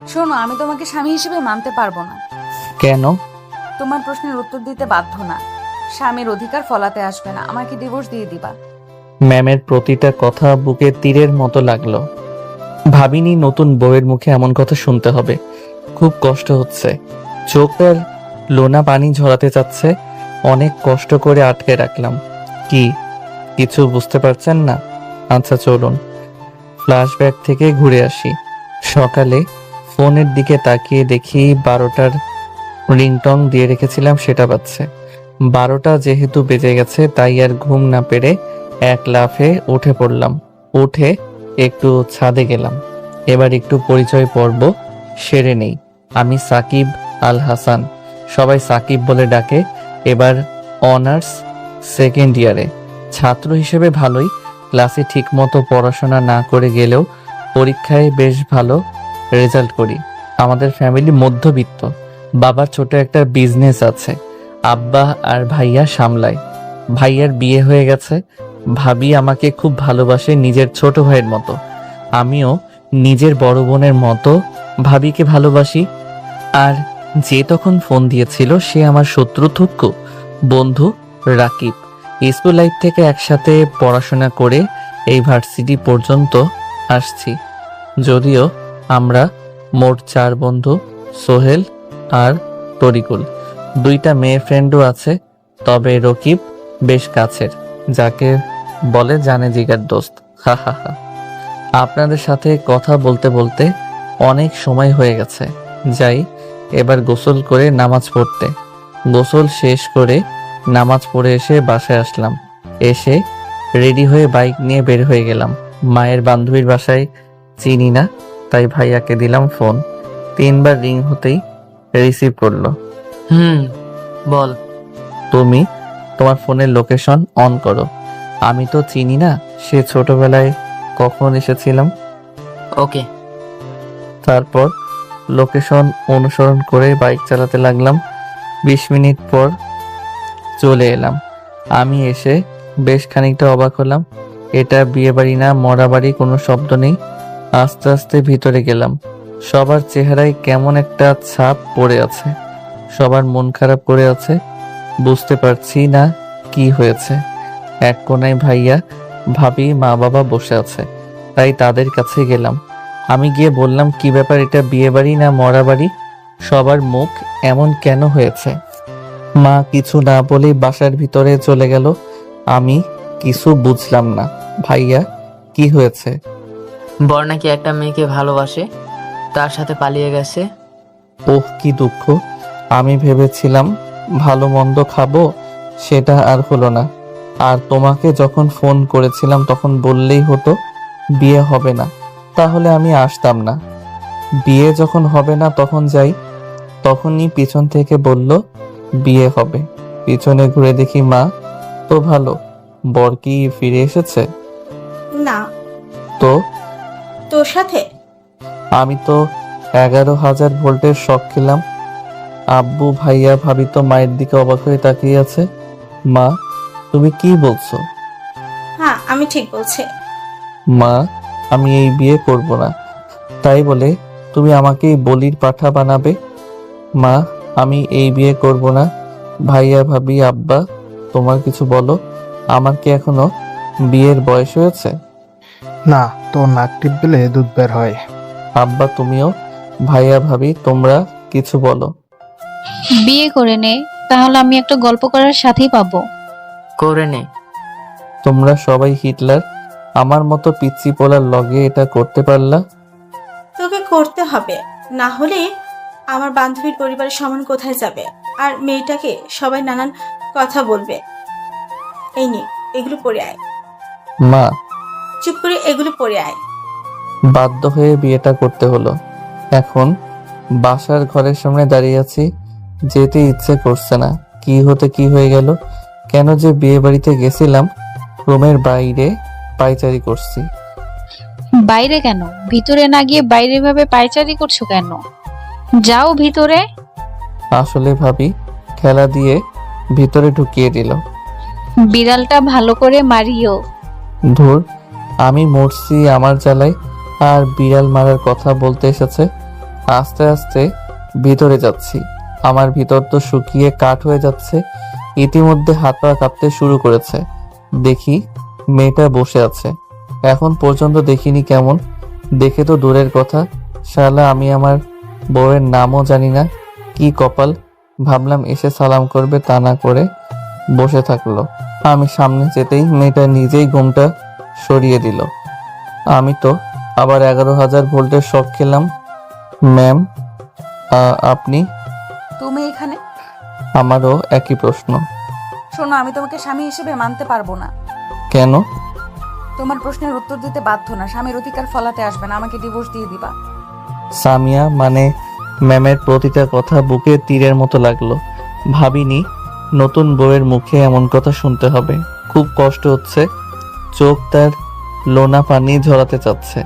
শোনো, আমি তোমাকে স্বামী হিসেবে মানতে পারবো না। কেন? তোমার প্রশ্নের উত্তর দিতে বাধ্য না। স্বামীর অধিকার ফলাতে আসবে না। আমাকে ডিভোর্স দিয়ে দিবা। ম্যামের প্রতিটা কথা বুকে তীরের মতো লাগলো। ভাবিনি নতুন বউয়ের মুখে এমন কথা শুনতে হবে। খুব কষ্ট হচ্ছে। চোখের লোনা পানি ঝরাতে চাচ্ছে। অনেক কষ্ট করে আটকে রাখলাম। কি কিছু বুঝতে পারছেন না? আচ্ছা চলুন ফ্ল্যাশব্যাক থেকে ঘুরে আসি। সকালে ফোনের দিকে তাকিয়ে দেখি 12টার রিংটং দিয়ে রেখেছিলাম সেটা বাজছে। 12টা যেহেতু বেজে গেছে তাই আর ঘুম না পেরে এক লাফে উঠে পড়লাম। উঠে একটু ছাদে গেলাম। এবার একটু পরিচয় পর্ব সেরে নেই। আমি সাকিব আল হাসান, সবাই সাকিব বলে ডাকে। এবার অনার্স সেকেন্ড ইয়ারে। ছাত্র হিসেবে ভালোই, ক্লাসে ঠিকমতো পড়াশোনা না করে গেলেও পরীক্ষায় বেশ ভালো রেজাল্ট করি। আমাদের ফ্যামিলি মধ্যবিত্ত। বাবার ছোট একটা বিজনেস আছে, আব্বা আর ভাইয়া সামলায়। ভাইয়ার বিয়ে হয়ে গেছে। ভাবি আমাকে খুব ভালোবাসে, নিজের ছোট ভাইয়ের মতো। আমিও নিজের বড় বোনের মতো ভাবিকে ভালোবাসি। আর যে তখন ফোন দিয়েছিল সে আমার শত্রু থুক্কু বন্ধু রাকিব। স্কুল লাইফ থেকে একসাথে পড়াশোনা করে এই ভার্সিটি পর্যন্ত আসছি। যদিও আমরা মোট 4 বন্ধু, সোহেল আর তরিকুল। 2টা মেয়ে ফ্রেন্ডও আছে, তবে রকিব বেশ কাছের, যাকে বলে জানে জিগার দোস্ত। হা হা হা। আপনাদের সাথে কথা বলতে বলতে অনেক সময় হয়ে গেছে। যাই এবার গোসল করে নামাজ পড়তে। গোসল শেষ করে নামাজ পড়ে এসে বাসায় আসলাম। এসে রেডি হয়ে বাইক নিয়ে বের হয়ে গেলাম। মায়ের বান্ধবীর বাসায় চিনি না, তাই ভাইয়াকে দিলাম ফোন। 3বার রিং হতেই রিসিভ করলো। বল। তুমি তোমার ফোনের লোকেশন অন করো। আমি তো চিনি না সে ছোটবেলায় কখন এসেছিলাম। ওকে। তারপর লোকেশন অনুসরণ করে বাইক চালাতে লাগলাম। 20 মিনিট পর চলে এলাম। আমি এসে বেশ খানিকটা অবাক হলাম। এটা বিয়ে বাড়ি না মরা বাড়ি, কোনো শব্দ নেই। আস্তে আস্তে ভিতরে গেলাম। সবার চেহারায় কেমন একটা ছাপ পড়ে আছে। সবার মন খারাপ করে আছে। বুঝতে পারছি না কি হয়েছে। এক কোনায় ভাইয়া ভাবি মা বাবা বসে আছে, তাই তাদের কাছে গেলাম। আমি গিয়ে বললাম, কি ব্যাপার, এটা বিয়ে বাড়ি না মরা বাড়ি? সবার মুখ এমন কেন হয়েছে? মা কিছু না বলেই বাসার ভিতরে চলে গেল। আমি কিছু বুঝলাম না। ভাইয়া কি হয়েছে? বর নাকি একটা মেয়েকে ভালোবাসে, তার সাথে পালিয়ে গেছে। ওহ কি দুঃখ। আমি ভেবেছিলাম ভালো মন্দ খাবো, সেটা আর হলো না। আর তোমাকে যখন ফোন করেছিলাম তখন বললেই হতো বিয়ে হবে না, তাহলে আমি আসতাম না। বিয়ে যখন হবে না তখন যাই। তখনই পিছন থেকে বলল বিয়ে হবে। পিছনে ঘুরে দেখি মা তো ভালো। বর কি ফিরে এসেছে? না। তো তোর সাথে? আমি তো 11,000 ভোল্টের শক খেলাম। আব্বু ভাইয়া ভাবি তো মায়ের দিকে অবাক হয়ে তাকিয়ে আছে। মা তুমি কি বলছো? হ্যাঁ, আমি ঠিক বলছি। মা আমি এই বিয়ে করব না, তাই বলে তুমি আমাকে বলির পাঠা বানাবে? মা আমি এই বিয়ে করব না। ভাইয়া ভাবি আব্বা তোমার কিছু বলো। আমার কি এখনো বিয়ের বয়স হয়েছে? না, তোর নাক টিপলে দুধ বের হয়। আব্বা তুমিও। ভাইয়া ভাবি তোমরা কিছু বলো। বিয়ে করে নে, তাহলে আমি একটা গল্প করার সাথেই পাবো। করে নে। তোমরা সবাই হিটলার। আমার মতো পিচ্চি পোলার লগে এটা করতে পারলা? তোকে করতে হবে, না হলে আমার বান্ধবীর পরিবারের সমান কোথায় যাবে? আর মেয়েটাকে সবাই নানান কথা বলবে। এই নে, এগুলো পরে আয়। মা চুপ করে এগুলো পরে আয়। বাধ্য হয়ে বিয়েটা করতে হলো। এখন বাসার ঘরের সামনে দাঁড়িয়ে আছি, যেতে ইচ্ছে করছে না। কি হতে কি হয়ে গেল? কেন যে বিয়ে বাড়িতে গেছিলাম? রুমের বাইরে পায়চারি করছি। বাইরে কেন? ভিতরে না গিয়ে বাইরে ভাবে পায়চারি করছো কেন? যাও ভিতরে। আসলে ভাবি খেলা দিয়ে ভিতরে ঢুকিয়ে দিল। বিড়ালটা ভালো করে মারিও। ধুর, আমি মরছি আমার জ্বালায়, আর বিড়াল মারার কথা বলতে এসেছে। আস্তে আস্তে ভিতরে যাচ্ছি। আমার ভিতর তো শুকিয়ে কাঠ হয়ে যাচ্ছে। ইতিমধ্যে হাত পা কাঁপতে শুরু করেছে। দেখি মেয়েটা বসে আছে। এখন পর্যন্ত দেখিনি কেমন, দেখে তো দূরের কথা, শালা আমি আমার বউয়ের নামও জানি না। কি কপাল, ভাবলাম এসে সালাম করবে, তা না করে বসে থাকলো। আমি সামনে যেতেই মেয়েটা নিজেই ঘুমটা সরিয়ে দিল। আমি তো আবার 11,000 ভোল্টের শক খেলাম। ম্যাম, আপনি? তুমি এখানে? আমারও একই প্রশ্ন। শোনো, আমি তোমাকে স্বামী হিসেবে মানতে পারবো না। কেন? তোমার প্রশ্নের উত্তর দিতে বাধ্য না। স্বামীর অধিকার ফলাতে আসবে না, আমাকে ডিভোর্স দিয়ে দিবা। সামিয়া মানে ম্যামের প্রতিটা কথা বুকে তীরের মতো লাগলো। ভাবিনি নতুন বউয়ের মুখে এমন কথা শুনতে হবে। খুব কষ্ট হচ্ছে, চোখ তার লোনা পানি ঝরাতে চাচ্ছে।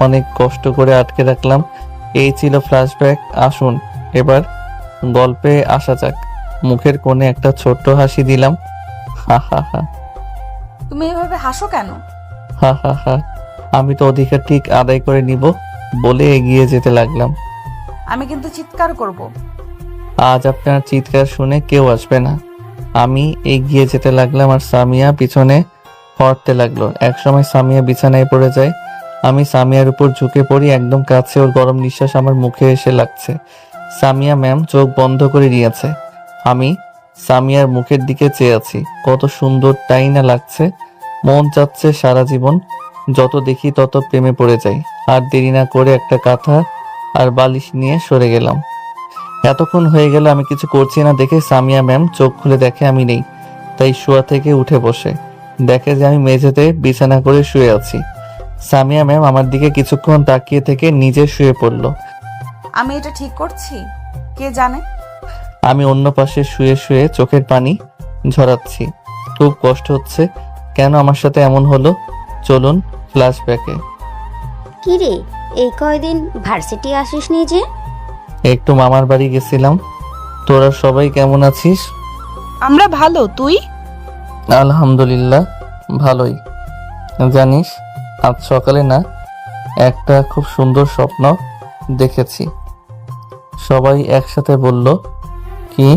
অনেক কষ্ট করে আটকে রাখলাম। এই ছিল ফ্ল্যাশব্যাক। আসুন এবার গল্পে আসা যাক। মুখের কোণে একটা ছোট্ট হাসি দিলাম। হা হা হা তুমি এভাবে হাসো কেন? হা হা হা আমি তো অধিকার ঠিক আদায় করে নিব বলে এগিয়ে যেতে লাগলাম। আমি কিন্তু চিৎকার করব। আজ আপনার চিৎকার শুনে কেউ আসবে না। আমি এগিয়ে যেতে লাগলাম আর সামিয়া পিছনে হটতে লাগলো। একসময় সামিয়া বিছানায় পড়ে যায়। আমি সামিয়ার উপর ঝুঁকে পড়ি একদম কাছে। ওর গরম নিঃশ্বাস আমার মুখে এসে লাগছে। সামিয়া ম্যাম চোখ বন্ধ করে নিয়েছে। আমি সামিয়ার মুখের দিকে চেয়ে আছি। কত সুন্দর তাই না লাগছে। মন চাচ্ছে সারা জীবন যত দেখি তত প্রেমে পড়ে যাই। আর দেরি না করে একটা কাঁথা আর বালিশ নিয়ে সরে গেলাম। এতক্ষণ হয়ে গেল আমি কিছু করছি না দেখে সামিয়া ম্যাম চোখ খুলে দেখে আমি নেই। তাই শোয়া থেকে উঠে বসে দেখে যে আমি মেঝেতে বিছানা করে শুয়ে আছি। সামিয়া ম্যাম আমার দিকে কিছুক্ষণ তাকিয়ে থেকে নিজে শুয়ে পড়ল। আমি এটা ঠিক করছি কে জানে। আমি অন্য পাশে শুয়ে শুয়ে চোখের পানি ঝরাচ্ছি। খুব কষ্ট হচ্ছে। কেন আমার সাথে এমন হলো? চলুন ফ্ল্যাশব্যাকে। কিরে, এই কয়দিন ভার্সিটি আসিসনি যে? একটু মামার বাড়ি গেছিলাম। তোরা সবাই কেমন আছিস? আমরা ভালো, তুই? আলহামদুলিল্লাহ ভালোই। জানিস আজ সকালে না একটা খুব সুন্দর স্বপ্ন দেখেছি। সবাই একসাথে বলল, কি?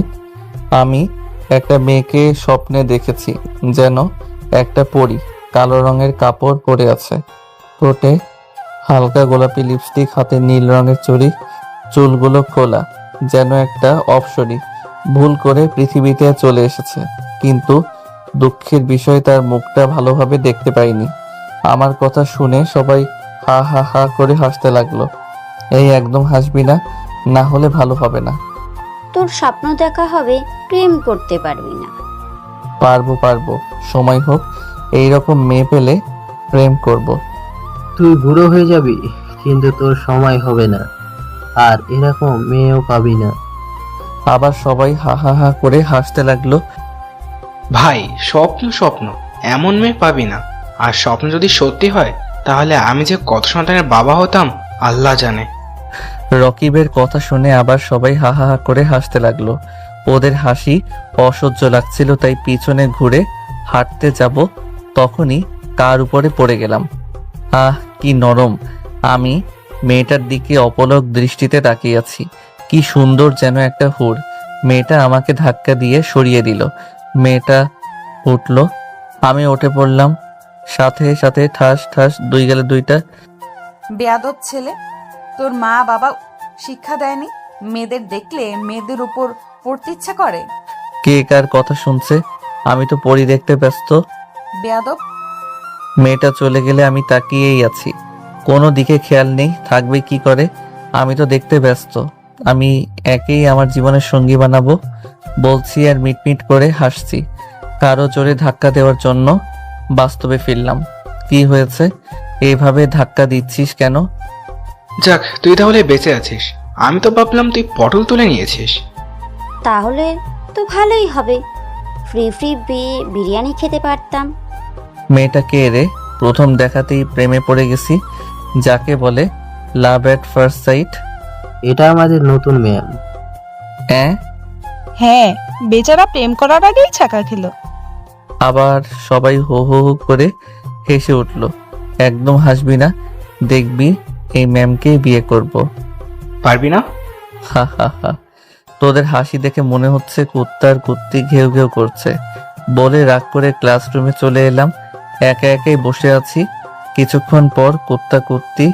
আমি একটা মেয়েকে স্বপ্নে দেখেছি, যেন একটা পরী, কালো রঙের কাপড় পরে আছে, ঠোঁটে হালকা গোলাপি লিপস্টিক, হাতে নীল রঙের চুড়ি, চুলগুলো খোলা, যেন একটা অপ্সরী ভুল করে পৃথিবীতে চলে এসেছে। কিন্তু দুঃখের বিষয় তার মুখটা ভালোভাবে দেখতে পাইনি। আমার কথা শুনে সবাই হা হা হা করে হাসতে লাগলো। এই একদম হাসবি না, না হলে ভালো হবে না। তোর স্বপ্ন দেখা হবে, প্রেম করতে পারবি না। পারবো পারবো, সময় হোক। এইরকম মেয়ে পেলে প্রেম করব। তুই বুড়ো হয়ে যাবি, কিন্তু তোর সময় হবে না, আর এরকম মেয়েও পাবি না। আবার সবাই হা হা হা করে হাসতে লাগলো। ভাই, স্বপ্ন স্বপ্ন, এমন মেয়ে পাবি না। আর স্বপ্ন যদি সত্যি হয় তাহলে আমি যে কত সন্তানের বাবা হতাম আল্লাহ জানে। রকিবের কথা শুনে আবার সবাই হা হা হা করে হাসতে লাগলো। ওদের হাসি অসহ্য লাগছিল, তাই পিছনে ঘুরে হাঁটতে যাব, তখনই কার উপরে পড়ে গেলাম। আহ কি নরম। আমি মেয়েটার দিকে অপলক দৃষ্টিতে তাকিয়ে আছি। কি সুন্দর, যেন একটা হুর। মেয়েটা আমাকে ধাক্কা দিয়ে সরিয়ে দিল। মেয়েটা উঠল, আমি উঠে পড়লাম। সাথে সাথে ঠাস ঠাস দুই গেলে দুইটা। বেয়াদব ছেলে, তোর মা বাবা শিক্ষা দেয়নি? মেয়েদের দেখলে মেয়েদের উপর পড়তে ইচ্ছা করে? কে কার কথা শুনছে? আমি তো পরি দেখতে ব্যস্ত। বেয়াদব। মেয়েটা চলে গেলে আমি তাকিয়েই আছি। কোনো দিকে খেয়াল নেই, থাকবে কি করে। আমি তো দেখতে ব্যস্ত। আমি একেই আমার জীবনের সঙ্গী বানাবো বলছি আর মিটমিট করে হাসছি। কারো জোরে ধাক্কা দেওয়ার জন্য বাস্তবে ফিরলাম। কি হয়েছে? এইভাবে ধাক্কা দিচ্ছিস কেন? যাক, তুই তাহলে বেঁচে আছিস। আমি তো ভাবলাম তুই পটল তুলে নিয়েছিস। তাহলে তো ভালোই হবে, ফ্রি ফ্রি বিরিয়ানি খেতে পারতাম। মেয়েটা কে রে? প্রথম দেখাতেই প্রেমে পড়ে গেছি, যাকে বলে লাভ এট ফার্স্ট সাইট। এটা আমাদের নতুন ম্যাম। হ্যাঁ, বেচারা প্রেম করার আগেই ছাকা খেলো। আবার সবাই হো হো হো করে হেসে উঠল। একদম হাসবি না, দেখবি এই ম্যামকে বিয়ে করব। পারবি না? হা হা হা, তোদের হাসি দেখে মনে হচ্ছে কুত্তার কুত্তি ঘেউ ঘেউ করছে বলে রাগ করে ক্লাসরুমে চলে এলাম। একা একাই বসে আছি। কিছুক্ষণ পর কুত্তা কুত্তি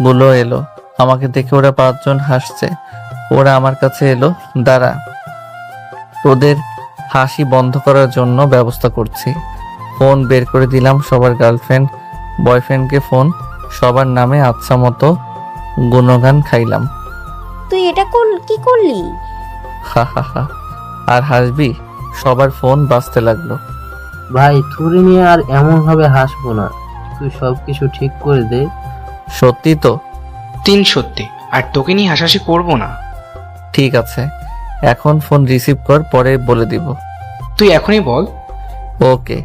গুলো এলো। আমাকে দেখে ওরা 5 জন হাসছে। ওরা আমার কাছে এলো। দাঁড়া, তোদের হাসি বন্ধ করার জন্য ব্যবস্থা করছি। ফোন বের করে দিলাম। সবার গার্লফ্রেন্ড বয়ফ্রেন্ডকে ফোন, সবার নামে আচ্ছা মতো গুণগান খাইলাম। তুই এটা কি করলি? হা হা হা, আর হাসবি? সবার ফোন বাজতে লাগলো। ভাই থুরি নিয়ে আর এমন ভাবে হাসবো না, তুই সবকিছু ঠিক করে দে। সত্যি তো? 3 সত্যি, আর তোকে নিয়ে হাসাহাসি করবো না। ঠিক আছে, এখন ফোন রিসিভ কর, পরে বলে দিব। তুই এখনই বল। ওকে।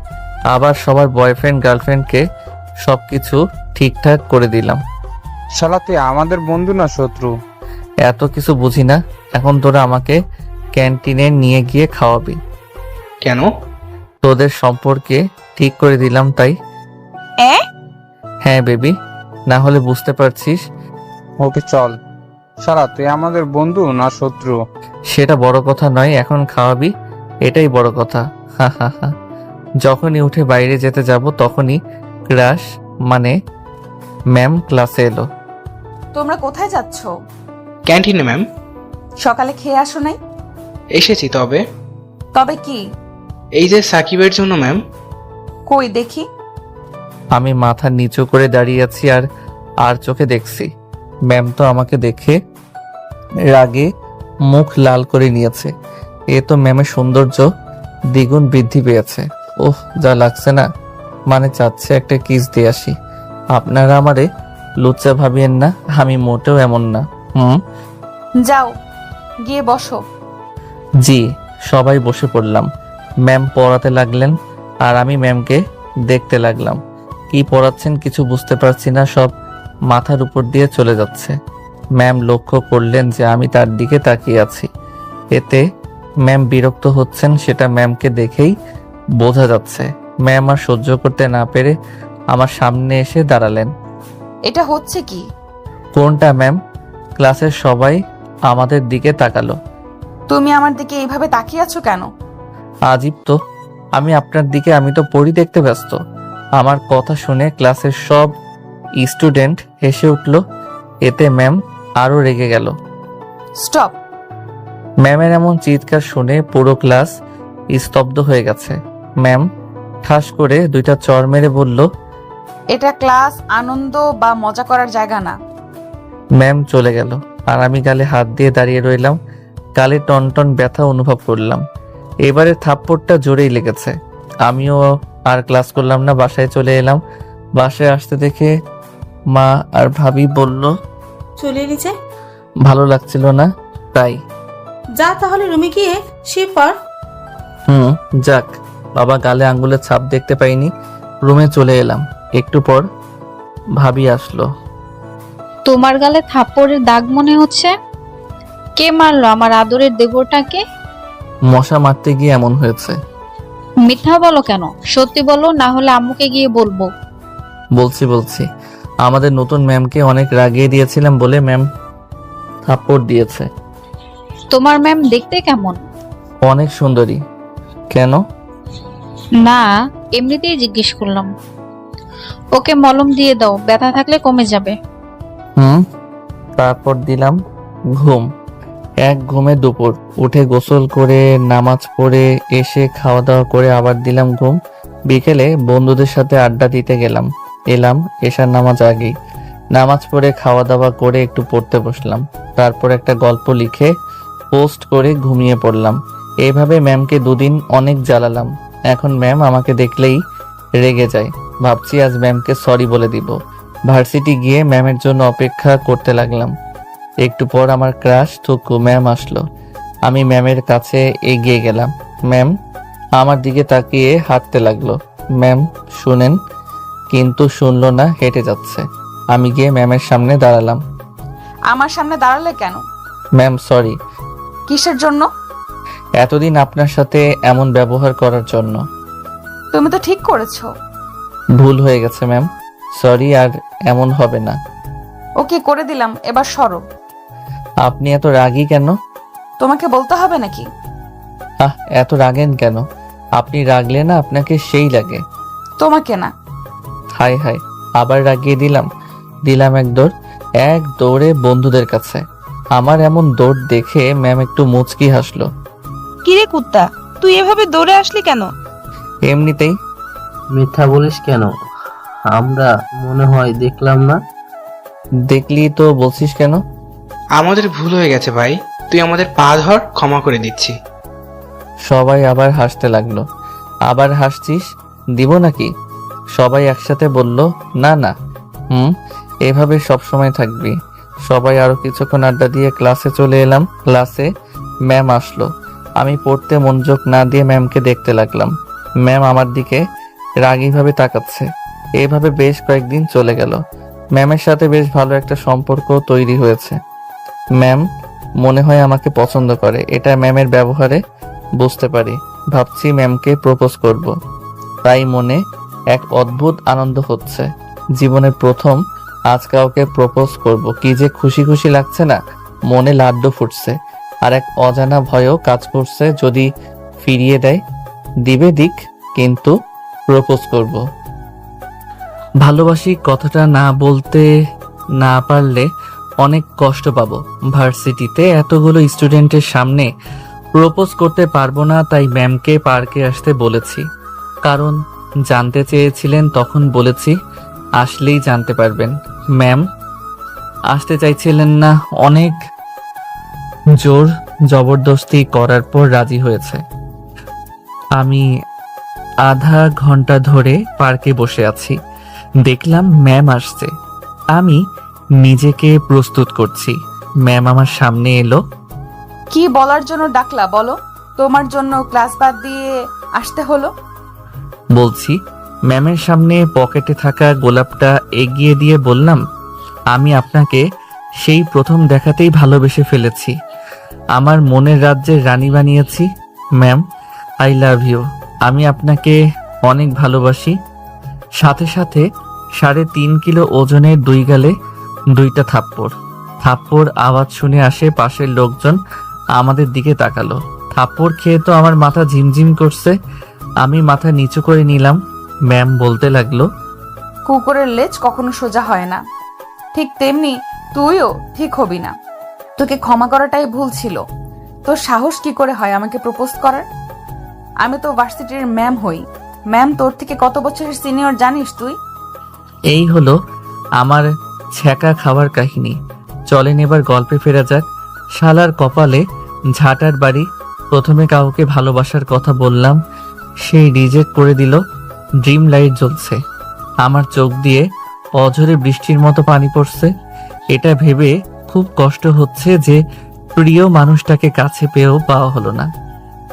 আবার সবার বয়ফ্রেন্ড গার্লফ্রেন্ডকে সবকিছু ঠিকঠাক করে দিলাম। শালা তুই আমাদের বন্ধু না শত্রু? এত কিছু বুঝি না। এখন তোরা আমাকে ক্যান্টিনে নিয়ে গিয়ে খাওয়াবি। কেন? তোদের সম্পর্কে ঠিক করে দিলাম তাই। হ্যাঁ বেবি, না হলে বুঝতে পারছিস। ওকে চল। শালা তুই আমাদের বন্ধু না শত্রু? সেটা বড় কথা নয়, এখন খাওয়াবি, এটাই বড় কথা। হা হা হা। যখনই উঠে বাইরে যেতে যাব তখনই ক্রাশ মানে ম্যাম ক্লাসে এলো। তোমরা কোথায় যাচ্ছ? ক্যান্টিনে ম্যাম। সকালে খেয়ে আসো নাই? এসেছি, তবে তবে কি? এই যে সাকিবের জন্য ম্যাম। কই দেখি। আমি মাথা নিচু করে দাঁড়িয়ে আছি আর চোখে দেখছি ম্যাম তো আমাকে দেখে রাগে মুখ লাল করে নিয়েছে। এ তো ম্যামের সৌন্দর্য দ্বিগুণ বৃদ্ধি পেয়েছে। ওহ, যা লাগছে না, মানে চাচ্ছে একটা কিস দিয়ে আসি। আপনারা আমারে লুচ্চা ভাবিয়েন না, আমি মোটেও এমন না। যাও, গিয়ে বসো। জি। সবাই বসে পড়লাম। ম্যাম পড়াতে লাগলেন আর আমি ম্যামকে দেখতে লাগলাম। কি পড়াচ্ছেন কিছু বুঝতে পারছি না, সব মাথার উপর দিয়ে চলে যাচ্ছে। ম্যাম লক্ষ্য করলেন যে আমি তার দিকে তাকিয়ে আছি। এতে ম্যাম বিরক্ত হচ্ছেন, সেটা ম্যামকে দেখেই বোঝা যাচ্ছে। ম্যাম আর সহ্য করতে না পেরে আমার সামনে এসে দাঁড়ালেন। এটা হচ্ছে কি? কোনটা ম্যাম? ক্লাসের সবাই আমাদের দিকে তাকালো। তুমি আমার দিকে এইভাবে তাকিয়ে আছো কেন? আজীব তো, আমি আপনার দিকে, আমি তো পড়ি দেখতে ব্যস্ত। আমার কথা শুনে ক্লাসের সব স্টুডেন্ট হেসে উঠল। এতে ম্যাম আরো রেগে গেল। স্টপ। ম্যামের এমন চিৎকার শুনে পুরো ক্লাস স্তব্ধ হয়ে গেছে। ম্যাম ঠাস করে 2টা চড় মেরে বলল, এটা ক্লাস আনন্দ বা মজা করার জায়গা না। ম্যাম চলে গেল আর আমি গালে হাত দিয়ে দাঁড়িয়ে রইলাম। গালে টনটন ব্যথা অনুভব করলাম। এবারে থাপ্পড়টা জোরেই লেগেছে। আমিও আর ক্লাস করলাম না, বাসায় চলে এলাম। বাসায় আসতে দেখে মা আর ভাবি বলল, চলে এলি যে? ভালো লাগছিল না তাই। যা তাহলে রুমে গিয়ে শুয়ে পড়। যাক বাবা, গালে আঙ্গুলের ছাপ দেখতে পাইনি। রুমে চলে এলাম। একটু পর ভাবি আসলো। তোমার গালে থাপ্পড়ের দাগ মনে হচ্ছে। কে মারলো আমার আদরের দেবরটাকে? মশা মারতে গিয়ে এমন হয়েছে। মিথ্যা বলো কেন? সত্যি বলো, না হলে আম্মুকে গিয়ে বলবো। বলছি আমাদের নতুন ম্যামকে অনেক রাগিয়ে দিয়েছিলাম বলে ম্যাম থাপ্পড় দিয়েছে। তোমার ম্যাম দেখতে কেমন? অনেক সুন্দরী। কেন? না, এমনিতেই জিজ্ঞেস করলাম। ওকে মলম দিয়ে দাও, ব্যথা থাকলে কমে যাবে। তারপর দিলাম ঘুম। এক ঘুমে দুপুর। উঠে গোসল করে নামাজ পড়ে এসে খাওয়া দাওয়া করে আবার দিলাম ঘুম। বিকেলে বন্ধুদের সাথে আড্ডা দিতে গেলাম। এলাম এশার নামাজ আগেই। নামাজ পড়ে খাওয়া দাওয়া করে একটু পড়তে বসলাম। তারপর একটা গল্প লিখে পোস্ট করে ঘুমিয়ে পড়লাম। এইভাবে ম্যামকে 2 দিন অনেক জ্বালালাম। এখন ম্যাম আমাকে দেখলেই রেগে যায়। ভাবছি আজ ম্যামকে সরি বলে দিব। ভার্সিটি গিয়ে ম্যামের জন্য অপেক্ষা করতে লাগলাম। একটু পর আমার ক্রাশ থুকু ম্যাম আসলো। আমি ম্যামের কাছে এগিয়ে গেলাম। ম্যাম আমার দিকে তাকিয়ে হাঁটতে লাগলো। ম্যাম শুনেন, কিন্তু শুনলো না, হেঁটে যাচ্ছে। আমি গিয়ে ম্যামের সামনে দাঁড়ালাম। আমার সামনে দাঁড়ালে কেন? Ma'am sorry. কিসের জন্য? এতদিন আপনার সাথে এমন ব্যবহার করার জন্য। তুমি তো ঠিক করেছো। ভুল হয়ে গেছে ম্যাম, সরি, আর এমন হবে না। ওকে করে দিলাম, এবার সরো। আপনি এত রাগী কেন? তোমাকে বলতে হবে নাকি? এত রাগেন কেন? আপনি রাগলে না আপনাকে সেই লাগে। তোমাকে না। হায় হায়, আবার রাগিয়ে দিলাম এক দৌড়ে বন্ধুদের কাছে। আমার এমন দৌড় দেখে ম্যাম একটু মুচকি হাসলো। কিরে কুত্তা, তুই এভাবে দৌড়ে আসলি কেন? এমনিতেই। মিথ্যা বলিস কেন? আমরা মনে হয় দেখলাম না। দেখলি তো বলছিস কেন? আমাদের ভুল হয়ে গেছে ভাই, তুই আমাদের পা ধর, ক্ষমা করে দিচ্ছি। সবাই আবার হাসতে লাগলো। আবার হাসছিস? দিব নাকি? সবাই একসাথে বলল, না না। এভাবে সব সময় থাকবি। সবাই আরো কিছুক্ষণ আড্ডা দিয়ে ক্লাসে চলে এলাম। ক্লাসে ম্যাম আসলো। আমি পড়তে মনোযোগ না দিয়ে ম্যামকে দেখতে লাগলাম। ম্যাম আমার দিকে রাগীভাবে তাকাচ্ছে। এভাবে বেশ কয়েকদিন চলে গেল। ম্যামের সাথে বেশ ভালো একটা সম্পর্ক তৈরি হয়েছে। ম্যাম মনে হয় আমাকে পছন্দ করে, এটা ম্যামের ব্যবহারে বুঝতে পারি। ভাবছি ম্যামকে প্রপোজ করব। তাই মনে এক অদ্ভুত আনন্দ হচ্ছে। জীবনের প্রথম আজ কাউকে প্রপোজ করব। কি যে খুশি খুশি লাগছে না, মনে লাড্ডু ফুটছে। আর এক অজানা ভয়ও কাজ করছে, যদি ফিরিয়ে দেয় দিবে দিক, কিন্তু প্রপোজ করব। ভালোবাসি কথাটা না বলতে না পারলে অনেক কষ্ট পাবো। ভার্সিটিতে এতগুলো স্টুডেন্টের সামনে প্রপোজ করতে পারবো না, তাই ম্যামকে পার্কে আসতে বলেছি। কারণ জানতে চেয়েছিলেন, তখন বলেছি আসলেই জানতে পারবেন। ম্যাম আসতে চাইছিলেন না, অনেক জোর জবরদস্তি করার পর রাজি হয়েছে। আমি আধা ঘন্টা ধরে পার্কে বসে আছি। দেখলাম ম্যাম আসছে। আমি নিজেকে প্রস্তুত করছি। ম্যাম আমার সামনে এলো। কি বলার জন্য ডাকলা বলো? তোমার জন্য ক্লাস বাদ দিয়ে আসতে হলো। বলছি, ম্যামের সামনে পকেটে থাকা গোলাপটা এগিয়ে দিয়ে বললাম, আমি আপনাকে সেই প্রথম দেখাতেই ভালোবেসে ফেলেছি। আমার মনের রাজ্যের রানী বানিয়েছি। Ma'am, I love you. আমি আপনাকে অনেক ভালোবাসি। সাথে সাথে 3.5 কিলো ওজনের 2 গালে 2টা থাপ্পড় আওয়াজ শুনে আসে পাশের লোকজন আমাদের দিকে তাকালো। থাপ্পড় খেয়ে তো আমার মাথা ঝিমঝিম করছে। আমি মাথা নিচু করে নিলাম। ম্যাম বলতে লাগলো, কুকুরের লেজ কখনো সোজা হয় না, ঠিক তেমনি তুইও ঠিক হবি না। তোকে ক্ষমা করাটাই ভুল ছিল। তোর সাহস কি করে হয় আমাকে প্রপোজ করার? আমি তো ভার্সিটির ম্যাম হই। ম্যাম তোর থেকে কত বছরের সিনিয়র জানিস তুই? এই হলো আমার ছ্যাঁকা খাওয়ার কাহিনী। চলেন এবার গল্পে ফেরা যাক। শালার কপালে ঝাঁটার বাড়ি। প্রথমে কাউকে ভালোবাসার কথা বললাম, সেই রিজেক্ট করে দিল। ড্রিম লাইট জ্বলছে, আমার চোখ দিয়ে অঝরে বৃষ্টির মতো পানি পড়ছে। এটা ভেবে খুব কষ্ট হচ্ছে যে প্রিয় মানুষটাকে কাছে পেয়েও পাওয়া হলো না,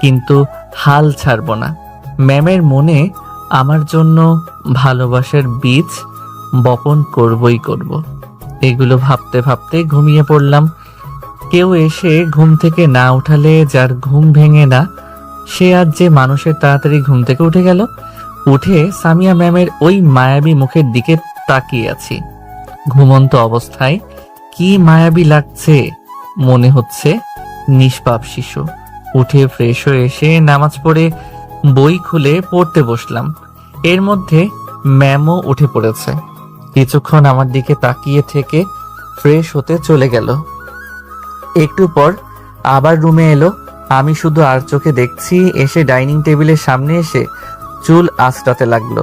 কিন্তু হাল ছাড়ব না। ম্যামের মনে আমার জন্য ভালোবাসার বীজ বপন করবই করব। এগুলো ভাবতে ভাবতে ঘুমিয়ে পড়লাম। কেউ এসে ঘুম থেকে না উঠালে যার ঘুম ভেঙে না, সে আজ যে মানুষের তাড়াতাড়ি ঘুম থেকে উঠে গেল। উঠে সামিয়া ম্যামের ওই মায়াবী মুখের দিকে তাকিয়ে আছি। ঘুমন্ত অবস্থায় কি মায়াবী লাগছে, মনে হচ্ছে নিষ্পাপ শিশু। উঠে ফ্রেশ হয়ে এসে নামাজ পড়ে বই খুলে পড়তে বসলাম। এর মধ্যে ম্যামও উঠে পড়েছে। কিছুক্ষণ আমার দিকে তাকিয়ে থেকে ফ্রেশ হতে চলে গেল। একটু পর আবার রুমে এলো। আমি শুধু আর চোখে দেখছি। এসে ডাইনিং টেবিলের সামনে এসে চুল আঁচড়াতে লাগলো।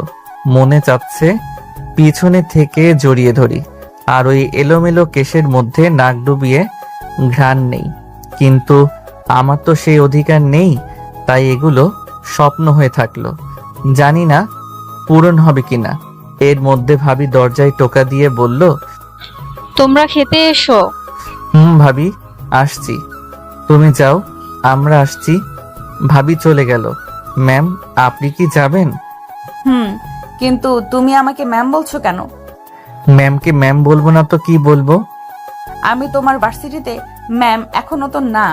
মনে চাচ্ছে পিছনে থেকে জড়িয়ে ধরি, আর ওই এলোমেলো কেশের মধ্যে নাক ডুবিয়ে ঘ্রাণ নেই। কিন্তু আমার তো সেই অধিকার নেই, তাই এগুলো স্বপ্ন হয়ে থাকলো। জানি না পূরণ হবে কিনা। এর মধ্যে ভাবি দরজায় টোকা দিয়ে বলল, তোমরা খেতে এসো। ভাবি আসছি, তুমি যাও, আমরা আসছি। ভাবি চলে গেল। ম্যাম, আপনি কি যাবেন? কিন্তু তুমি আমাকে ম্যাম বলছো কেন? ম্যামকে ম্যাম বলবো না তো কি বলবো? আমি তোমার ভার্সিটিতে ম্যাম এখনো তো না,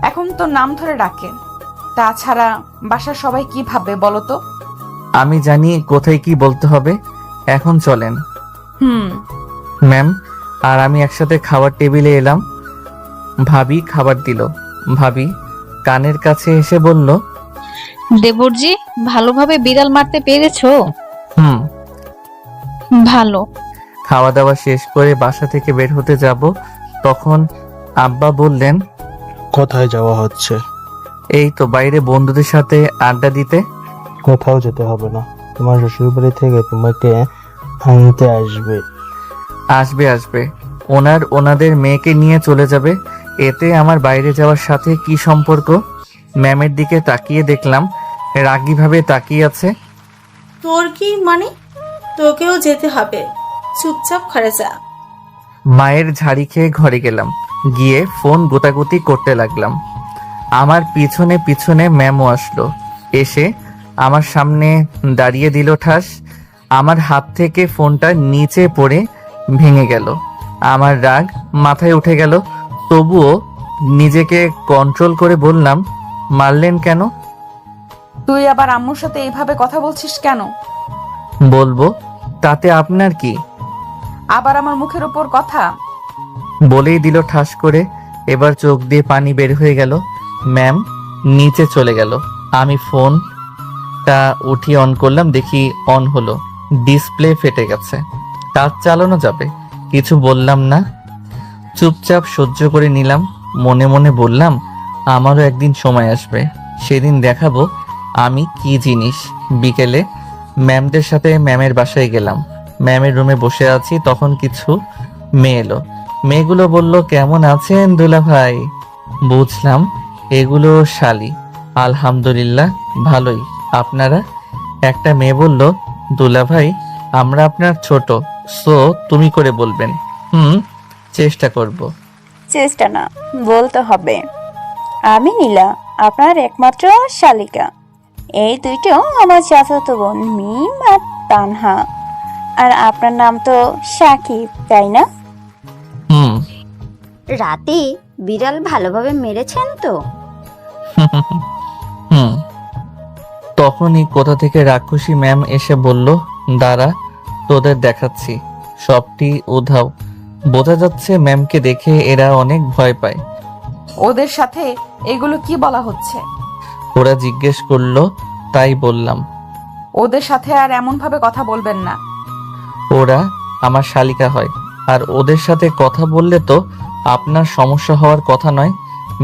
এখন তো নাম ধরে ডাকে। তাছাড়া বাসার সবাই কি ভাববে বলো তো? আমি জানি কোথায় কি বলতে হবে। এখন চলেন। ম্যাম আর আমি একসাথে খাওয়ার টেবিলে এলাম। ভাবি খাবার দিল। ভাবি কানের কাছে এসে বলল, দেবরজি, ভালোভাবে বিড়াল মারতে পেরেছো? হুম। ভালো। খাওয়া দাওয়া শেষ করে বাসা থেকে বের হতে যাব, তখন আব্বা বললেন, কোথায় যাওয়া হচ্ছে? এই তো বাইরে বন্ধুদের সাথে আড্ডা দিতে। কোথাও যেতে হবে না, তোমার শ্বশুরবাড়ি থেকে তোমাকে আনতে আসবে। আসবে আসবে, ওনাদের মেয়েকে নিয়ে চলে যাবে, এতে আমার বাইরে যাওয়ার সাথে কি সম্পর্ক? ম্যামের দিকে তাকিয়ে দেখলাম রাগীভাবে তাকিয়ে আছে। তোর কি মানে? তোকেও যেতে হবে, চুপচাপ ঘরে যা। মায়ের ঝাড়ি খেয়ে ঘরে গেলাম, গিয়ে ফোন গোতাগুতি করতে লাগলাম। আমার পিছনে পিছনে ম্যামও আসলো, এসে আমার সামনে দাঁড়িয়ে দিল ঠাস। আমার হাত থেকে ফোনটা নিচে পড়ে ভেঙে গেল। আমার রাগ মাথায় উঠে গেল, তবুও নিজেকে কন্ট্রোল করে বললাম, মারলেন কেন? তুই আবার আম্মুর সাথে এইভাবে কথা বলছিস কেন? বলবো, তাতে আপনার কি? আবার আমার মুখের উপর কথা? বলেই দিল ঠাস করে। এবার চোখ দিয়ে পানি বের হয়ে গেল। ম্যাম নিচে চলে গেল। আমি ফোনটা উঠিয়ে অন করলাম, দেখি অন হলো, ডিসপ্লে ফেটে গেছে। টাচ চালানো যাবে, কিছু বললাম না, চুপচাপ সহ্য করে নিলাম। মনে মনে বললাম, আমারও একদিন সময় আসবে, সেদিন দেখাবো আমি কি জিনিস। বিকেলে ম্যামদের সাথে ম্যামের বাসায় গেলাম। ম্যামের রুমে বসে আছি, তখন কিছু মেয়ে এলো। মেয়েগুলো বলল, কেমন আছেন দুলা ভাই? বুঝলাম এগুলো শালি। আলহামদুলিল্লাহ ভালোই, আপনারা? একটা মেয়ে বলল, দুলা ভাই আমরা আপনার ছোট, সো তুমি করে বলবেন। চেষ্টা করব। চেষ্টা না, বলতে হবে। আমি নীলা, আপনার একমাত্র শালিকা। এই দুইটাও আমার চাচাতো বোন, মিম আর তানহা। আর আপনার নাম তো সাকিব, তাই না? হুম। রাতে বিড়াল ভালোভাবে মেরেছেন তো? হুম। তখনই কোথা থেকে রাক্ষসী ম্যাম এসে বলল, দাঁড়া তোদের দেখাচ্ছি। সবটি উধাও। বোঝা যাচ্ছে ম্যামকে দেখে এরা অনেক ভয় পায়। ওদের সাথে এগুলো কি বলা হচ্ছে? ওরা জিজ্ঞেস করলো, তাই বললাম। ওদের সাথে আর এমন ভাবে কথা বলবেন না। ওরা আমার শালিকা হয়, আর ওদের সাথে কথা বললে তো আপনার সমস্যা হওয়ার কথা নয়।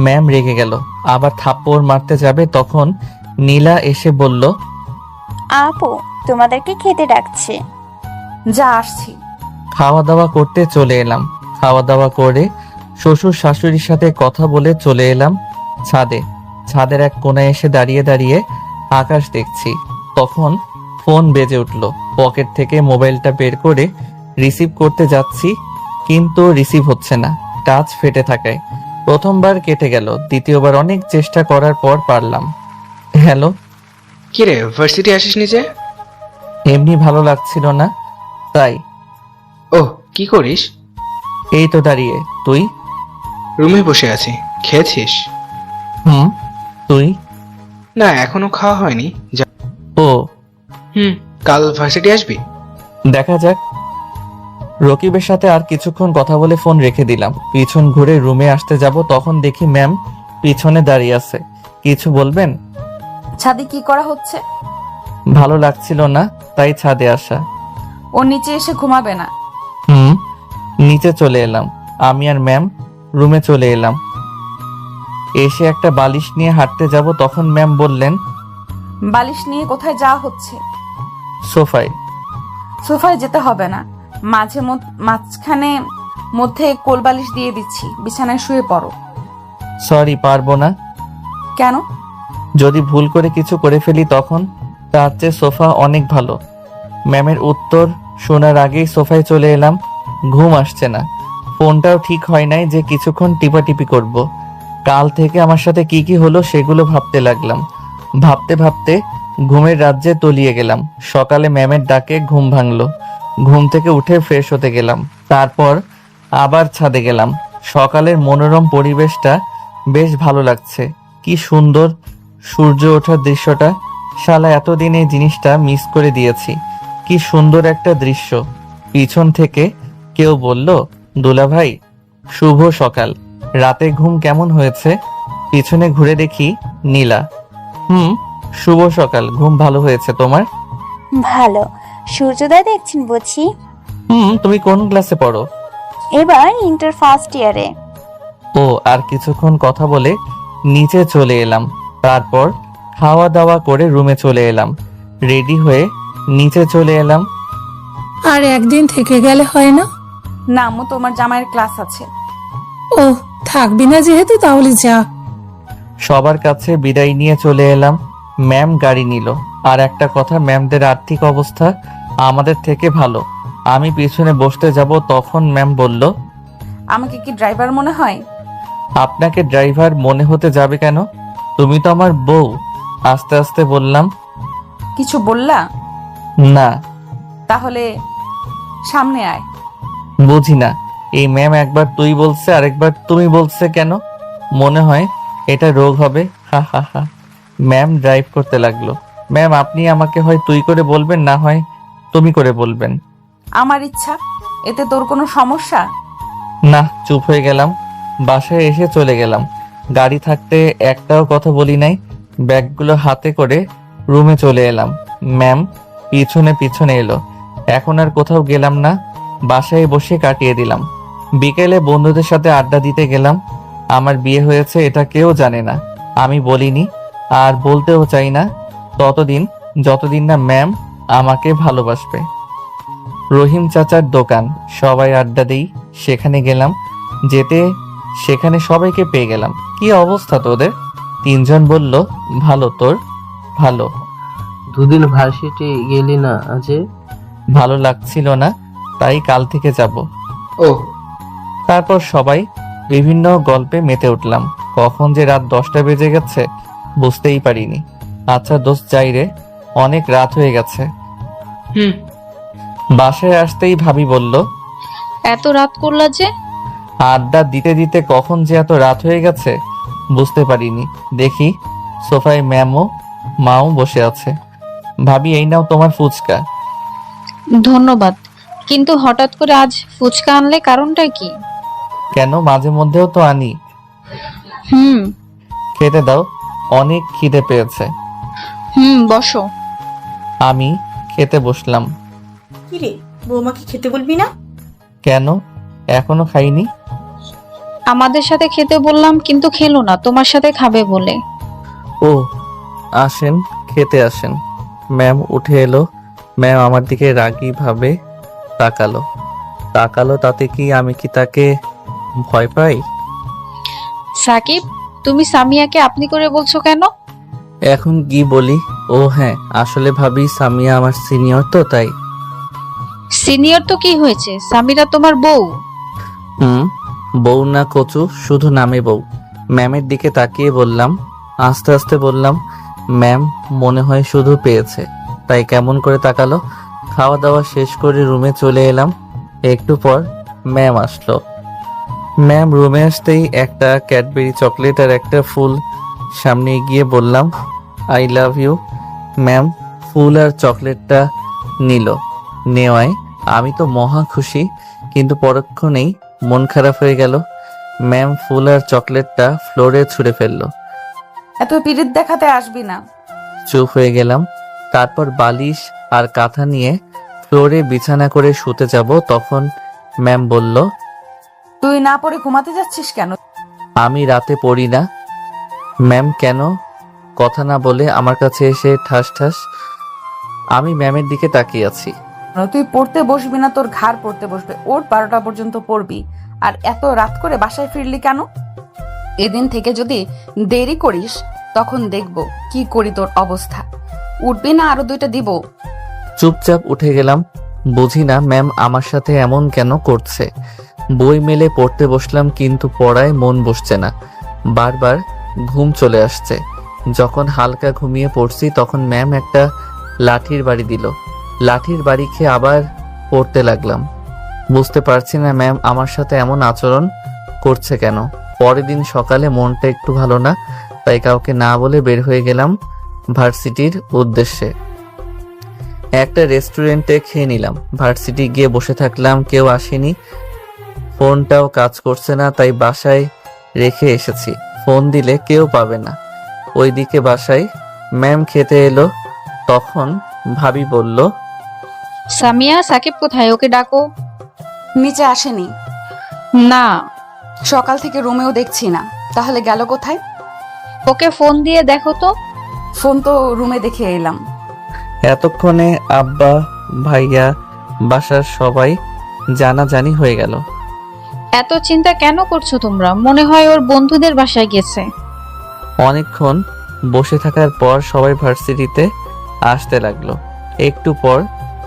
ম্যাম রেগে গেল, আবার থাপ্পড় মারতে যাবে, তখন নীলা এসে বলল, আপু তোমাদেরকে খেতে ডাকছে। যা, আসছি। খাওয়া দাওয়া করতে চলে এলাম। খাওয়া দাওয়া করে শ্বশুর শাশুড়ির সাথে কথা বলে চলে এলাম ছাদে। ছাদের এক কোণায় এসে দাঁড়িয়ে দাঁড়িয়ে আকাশ দেখছি। তখন ফোন বেজে উঠল। পকেট থেকে মোবাইলটা বের করে রিসিভ করতে যাচ্ছি, কিন্তু রিসিভ হচ্ছে না, টাচ ফেটে থাকায়। প্রথমবার কেটে গেল, দ্বিতীয়বার অনেক চেষ্টা করার পর পারলাম। হ্যালো। কিরে, ভার্সিটি আসিস নিচে? এমনি ভালো লাগছিল না, তাই। ওহ, কি করিস? এই তো দাঁড়িয়ে। তুই? রুমে বসে আছি। খেয়েছিস? হুম। তুই? না, এখনো খাওয়া হয়নি। যা। ও। কাল ভার্সিটি আসবি? দেখা যাক। রকিবের সাথে আর কিছুক্ষণ কথা বলে ফোন রেখে দিলাম। পিছন ঘুরে রুমে আসতে যাব, তখন দেখি ম্যাম পিছনে দাঁড়িয়ে আছে। কিছু বলবেন? ছাদে কি করা হচ্ছে? ভালো লাগছিল না, তাই ছাদে আসা। ও নিচে এসে ঘুমাবে না? নিচে চলে এলাম। আমি আর ম্যাম রুমে চলে এলাম। এসে একটা বালিশ নিয়ে হাঁটতে যাব, তখন ম্যাম বললেন, বালিশ নিয়ে কোথায় যাওয়া হচ্ছে? সোফায়। সোফায় যেতে হবে না, মাঝখানে মধ্যে কোল বালিশ দিয়ে দিচ্ছি, বিছানায় শুয়ে পড়ো। সরি, পারবো না। কেন? যদি ভুল করে কিছু করে ফেলি তখন? তার চেয়ে সোফা অনেক ভালো। ম্যামের উত্তর শোনার আগেই সোফায় চলে এলাম। ঘুম আসছে না, ফোনটাও ঠিক হয় নাই যে কিছুক্ষণ টিপাটিপি করব। কাল থেকে আমার সাথে কি কি হলো সেগুলো ভাবতে লাগলাম। ভাবতে ভাবতে ঘুমের রাজ্যে তলিয়ে গেলাম। সকালে ম্যামের ডাকে ঘুম ভাঙলো। ঘুম থেকে উঠে ফ্রেশ হতে গেলাম, তারপর আবার ছাদে গেলাম। সকালের মনোরম পরিবেশটা বেশ ভালো লাগছে। কি সুন্দর সূর্য ওঠার দৃশ্যটা। শালা এতদিন এই জিনিসটা মিস করে দিয়েছি। কি সুন্দর একটা দৃশ্য। পিছন থেকে কেউ বলল, দুলা ভাই শুভ সকাল। রাতে ঘুম কেমন হয়েছে? পিছনে ঘুরে দেখি নীলা। শুভ সকাল। ঘুম ভালো হয়েছে তোমার? ভালো। সূর্যোদয় দেখছেন বুঝি? তুমি কোন ক্লাসে পড়ো? এবার ইন্টার ফার্স্ট ইয়ারে। ও, আর কিছুক্ষণ কথা বলে নিচে চলে এলাম। তারপর খাওয়া দাওয়া করে রুমে চলে এলাম। রেডি হয়ে নিচে চলে এলাম। আর একদিন থেকে গেলে হয় না? না আম্মু, তোমার জামাইয়ের ক্লাস আছে। ও, থাকবি না যেহেতু তাহলে যা। সবার কাছে বিদায় নিয়ে চলে এলাম। ম্যাম গাড়ি নিল। আর একটা কথা, ম্যামদের আর্থিক অবস্থা আমাদের থেকে ভালো। আমি পিছনে বসতে যাব, তখন ম্যাম বলল, আমাকে কি ড্রাইভার মনে হয়? আপনাকে ড্রাইভার মনে হতে যাবে কেন? তুমি তো আমার বউ। আস্তে আস্তে বললাম। কিছু বললা? না। তাহলে সামনে আয়। বুঝি না, এই ম্যাম একবার তুই বলছে আর একবার তুমি বলছে কেন? মনে হয় এটা রোগ হবে। হা হা হা। ম্যাম ড্রাইভ করতে লাগলো। ম্যাম, আপনি আমাকে হয় তুই করে বলবেন, না হয় তুমি করে বলবেন। আমার ইচ্ছা। এতে তোর কোনো সমস্যা? না। চুপ হয়ে গেলাম। বাসায় এসে চলে গেলাম। গাড়ি থাকতে একটাও কথা বলি নাই। ব্যাগগুলো হাতে করে রুমে চলে এলাম। ম্যাম পিছনে পিছনে এলো। এখন আর কোথাও গেলাম না, বাসায় বসে কাটিয়ে দিলাম। বিকেলে বন্ধুদের সাথে আড্ডা দিতে গেলাম। আমার বিয়ে হয়েছে এটা কেউ জানে না, আমি বলিনি, আর বলতেও চাই না ততদিন যতদিন না ম্যাম আমাকে ভালোবাসবে। রহিম চাচার দোকান, সবাই আড্ডা দেই, সেখানে গেলাম। যেতে সেখানে সবাইকে পেয়ে গেলাম। কি অবস্থা তোদের? তিনজন বলল, ভালো। তোর? ভালো। দুদিন ভার্সিটি গেলি না আজে? ভালো লাগছিল না, তাই কাল থেকে যাব। ও, তারপর সবাই বিভিন্ন গল্পে মেতে উঠলাম। কখন যে রাত 10টা বেজে গেছে বুঝতেই পারিনি। আচ্ছা দোস্ত, যাই রে, অনেক রাত হয়ে গেছে। হুম। বাসায় আসতেই ভাবি বলল, এত রাত করলা যে? আড্ডা দিতে দিতে কখন যে এত রাত হয়ে গেছে বুঝতে পারিনি। দেখি সোফায় ম্যামও মাও বসে আছে। ভাবি, এই নাও তোমার ফুচকা। ধন্যবাদ, কিন্তু হঠাৎ করে আজ ফুচকা আনলে কারণটা কি? কেন, মাঝে মধ্যেও তো আনি। খেতে দাও, অনেক খিদে পেয়েছে। বসো। আমি খেতে বসলাম। কিরে, বৌমাকে খেতে বলবি না? কেন, এখনো খাইনি। আমাদের সাথে খেতে বললাম, কিন্তু খেলো না, তোমার সাথে খাবে বলে। ও, আসেন, খেতে আসেন। ম্যাম উঠে এলো। ম্যাম আমার দিকে রাগী ভাবে তাকালো। তাতে কি আমি কি তাকে ভয় পাই? সাকিব, তুমি সামিয়াকে আপনি করে বলছো কেন? এখন কি বলি? ও হ্যাঁ, আসলে ভাবি সামিয়া আমার সিনিয়র তো, তাই। সিনিয়র তো কি হয়েছে, সামিরা তোমার বউ। বউ না কচু, শুধু নামে বউ। ম্যামের দিকে তাকিয়ে বললাম, আস্তে আস্তে বললাম, ম্যাম মনে হয় শুধু পেয়েছে, তাই কেমন করে তাকালো। খাওয়া দাওয়া শেষ করে রুমে চলে এলাম। একটু পর ম্যাম আসলো। ম্যাম রুমে আসতেই একটা ক্যাডবেরি চকলেট আর একটা ফুল সামনে গিয়ে বললাম, আই লাভ ইউ। ম্যাম ফুল আর চকলেটটা নিল। নেওয়ায় আমি তো মহা খুশি, কিন্তু পরক্ষণেই মন খারাপ হয়ে গেল। ম্যাম ফুল আর চকলেটটা ফ্লোরে ছুঁড়ে ফেললো। এত পিরিত দেখাতে আসবি না। চুপ হয়ে গেলাম। তারপর বালিশ আর কাঁথা নিয়ে ফ্লোরে বিছানা করে শুতে যাব, তখন ম্যাম বলল, তুই না পড়ে ঘুমাতে যাচ্ছিস কেন? আমি রাতে পড়ি না। ম্যাম কেন? কথা না বলে আমার কাছে এসে ঠাস ঠাস। আমি ম্যামের দিকে তাকিয়ে আছি। তুই পড়তে বসবি না, তোর ঘাড় পড়তে বসবে। ওর 12টা পর্যন্ত পড়বি, আর এত রাত করে বাসায় ফিরলি কেন? এদিন থেকে যদি দেরি করিস তখন দেখব কি করি তোর অবস্থা। উঠবি না আরো 2টা দিব? চুপচাপ উঠে গেলাম। বুঝি না ম্যাম আমার সাথে এমন কেন করছে। বই মেলে পড়তে বসলাম, কিন্তু পড়ায় মন বসছে না। বারবার ঘুম চলে আসছে। যখন হালকা ঘুমিয়ে পড়ছি তখন ম্যাম একটা লাঠির বাড়ি দিল। লাঠির বাড়ি খেয়ে আবার পড়তে লাগলাম। বুঝতে পারছি না ম্যাম আমার সাথে এমন আচরণ করছে কেন। পরের দিন সকালে মনটা একটু ভালো না, তাই কাউকে না বলে বের হয়ে গেলাম ভার্সিটির উদ্দেশ্যে। একটা রেস্টুরেন্টে খেয়ে নিলাম। ভার্সিটি গিয়ে বসে থাকলাম, কেউ আসেনি, ফোনটাও কাজ করছে না, তাই বাসায় রেখে এসেছি, ফোন দিলে কেউ পাবে না। ওইদিকে বাসায় ম্যাম খেতে এলো, তখন ভাবি বলল, সামিয়া, সাকিব কোথায়? ওকে ডাকো। নিচে আসেনি, না, সকাল থেকে রুমেও দেখছি না। তাহলে গেল কোথায়? ওকে ফোন দিয়ে দেখো তো। ফোন তো রুমে দেখে এলাম। এতক্ষণে আব্বা, ভাইয়া, বাসার সবাই জানাজানি হয়ে গেল। এত চিন্তা কেন করছো তোমরা? মনে হয় ওর বন্ধুদের বাসায় গেছে। অনেকক্ষণ বসে থাকার পর সবাই ভার্সিটিতে আসতে লাগলো। একটু পর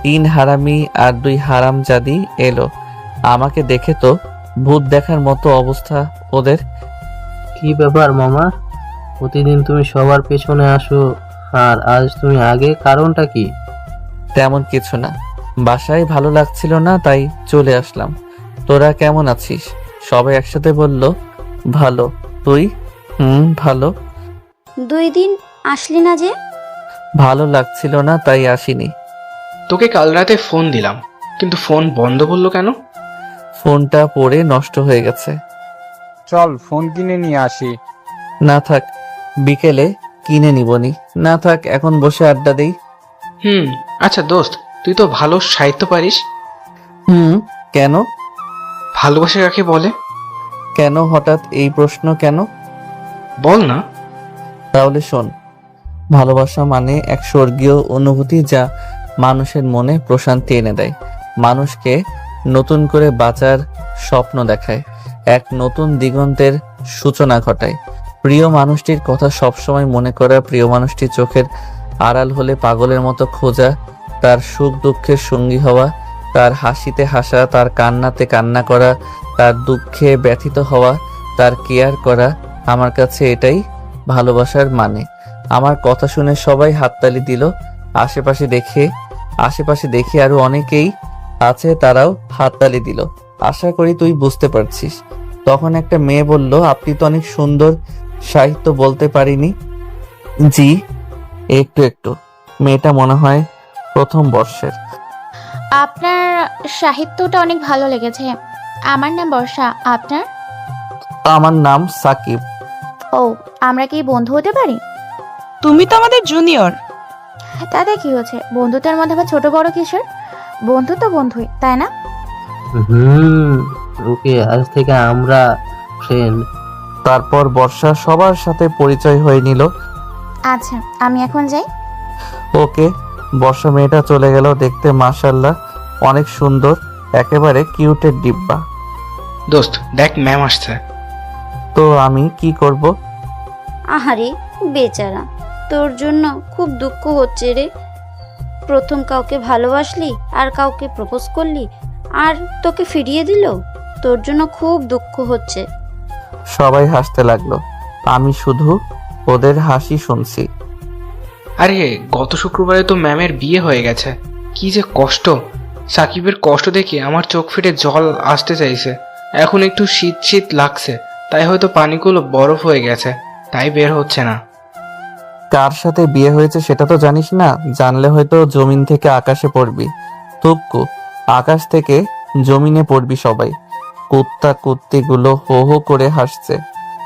3 হারামি আর 2 হারামজাদি এলো। আমাকে দেখে তো ভূত দেখার মতো অবস্থা ওদের। কি ব্যাপার মামা, প্রতিদিন তুমি সবার পেছনে আসো আর আজ তুমি আগে, কারণটা কি? তেমন কিছু না, বাসায় ভালো লাগছিল না তাই চলে আসলাম। তোরা কেমন আছিস? সবাই একসাথে বলল, ভালো। তুই? ভালো। 2 দিন আসলি না যে? ভালো লাগছিল না তাই আসিনি। তোকে কাল রাতে ফোন দিলাম, কিন্তু ফোন বন্ধ বললো কেন? ফোনটা পড়ে নষ্ট হয়ে গেছে। চল ফোন কিনে নিয়ে আসি। না থাক, বিকেলে কিনে নিবনি। না থাক, এখন বসে আড্ডা দেই। আচ্ছা দোস্ত, তুই তো ভালো সাহিত্য পারিস। কেন? ভালোবাসা কাকে বলে? কেন হঠাৎ এই প্রশ্ন কেন? বল না। তাহলে শোন, ভালোবাসা মানে এক স্বর্গীয় অনুভূতি যা মানুষের মনে প্রশান্তি এনে দেয়, মানুষকে নতুন করে বাঁচার স্বপ্ন দেখায়, এক নতুন দিগন্তের সূচনা ঘটায়। প্রিয় মানুষটির কথা সবসময় মনে করা, প্রিয় মানুষটির চোখের আড়াল হলে পাগলের মতো খোঁজা, তার সুখ দুঃখের সঙ্গী হওয়া, তার হাসিতে হাসা, তার কান্নাতে কান্না করা, তার দুঃখে ব্যথিত হওয়া, তার কেয়ার করা। আমার কাছে এটাই ভালোবাসার মানে। আমার কথা শুনে সবাই হাততালি দিল। আশেপাশে দেখে আরো অনেকেই আছে, তারাও হাততালি দিল। আশা করি তুই বুঝতে পারছিস। তখন একটা মেয়ে বলল, আপনি তো অনেক সুন্দর সাহিত্য বলতে পারিনি। জি, একটু। মেয়েটা মনে হয় প্রথম বর্ষের। আপনার সাহিত্যটা অনেক ভালো লেগেছে। আমার নাম বর্ষা, আপনার? আমার নাম সাকিব। ও, আমরা কি বন্ধু হতে পারি? তুমি তো আমাদের জুনিয়র। তাতে কি হচ্ছে? বন্ধুতার মধ্যে আবার ছোট বড় কিসের? বন্ধু তো বন্ধুই, তাই না? ওকে, আজ থেকে আমরা ফ্রেন্ড। তারপর বর্ষা সবার সাথে পরিচয় হয়ে নিল। আচ্ছা, আমি এখন যাই। ওকে। বর্ষা মেয়েটা চলে গেল। দেখতে মাশাআল্লাহ অনেক সুন্দর, একেবারে কিউটের ডিব্বা। দোস্ত দেখ, ম্যাম আসছে। তো আমি কি করব? আহারে বেচারা, তোর জন্য খুব দুঃখ হচ্ছে রে। প্রথম কাউকে ভালোবাসলি আর কাউকে প্রপোজ করলি, আর তোকে ফিরিয়ে দিল। তোর জন্য খুব দুঃখ হচ্ছে। সবাই হাসতে লাগলো, আমি শুধু ওদের হাসি শুনছি। আরে গত শুক্রবারে তো ম্যামের বিয়ে হয়ে গেছে। কি যে কষ্ট! সাকিবের কষ্ট দেখে আমার চোখ ফেটে জল আসতে চাইছে। এখন একটু শীত শীত লাগছে, তাই হয়তো পানিগুলো বরফ হয়ে গেছে, তাই বের হচ্ছে না। কার সাথে বিয়ে হয়েছে সেটা তো জানিস না? জানলে হয়তো জমিন থেকে আকাশে পড়বি। তুক্কু, আকাশ থেকে জমিনে পড়বি সবাই। কুত্তা কুত্তিগুলো হো হো করে হাসছে।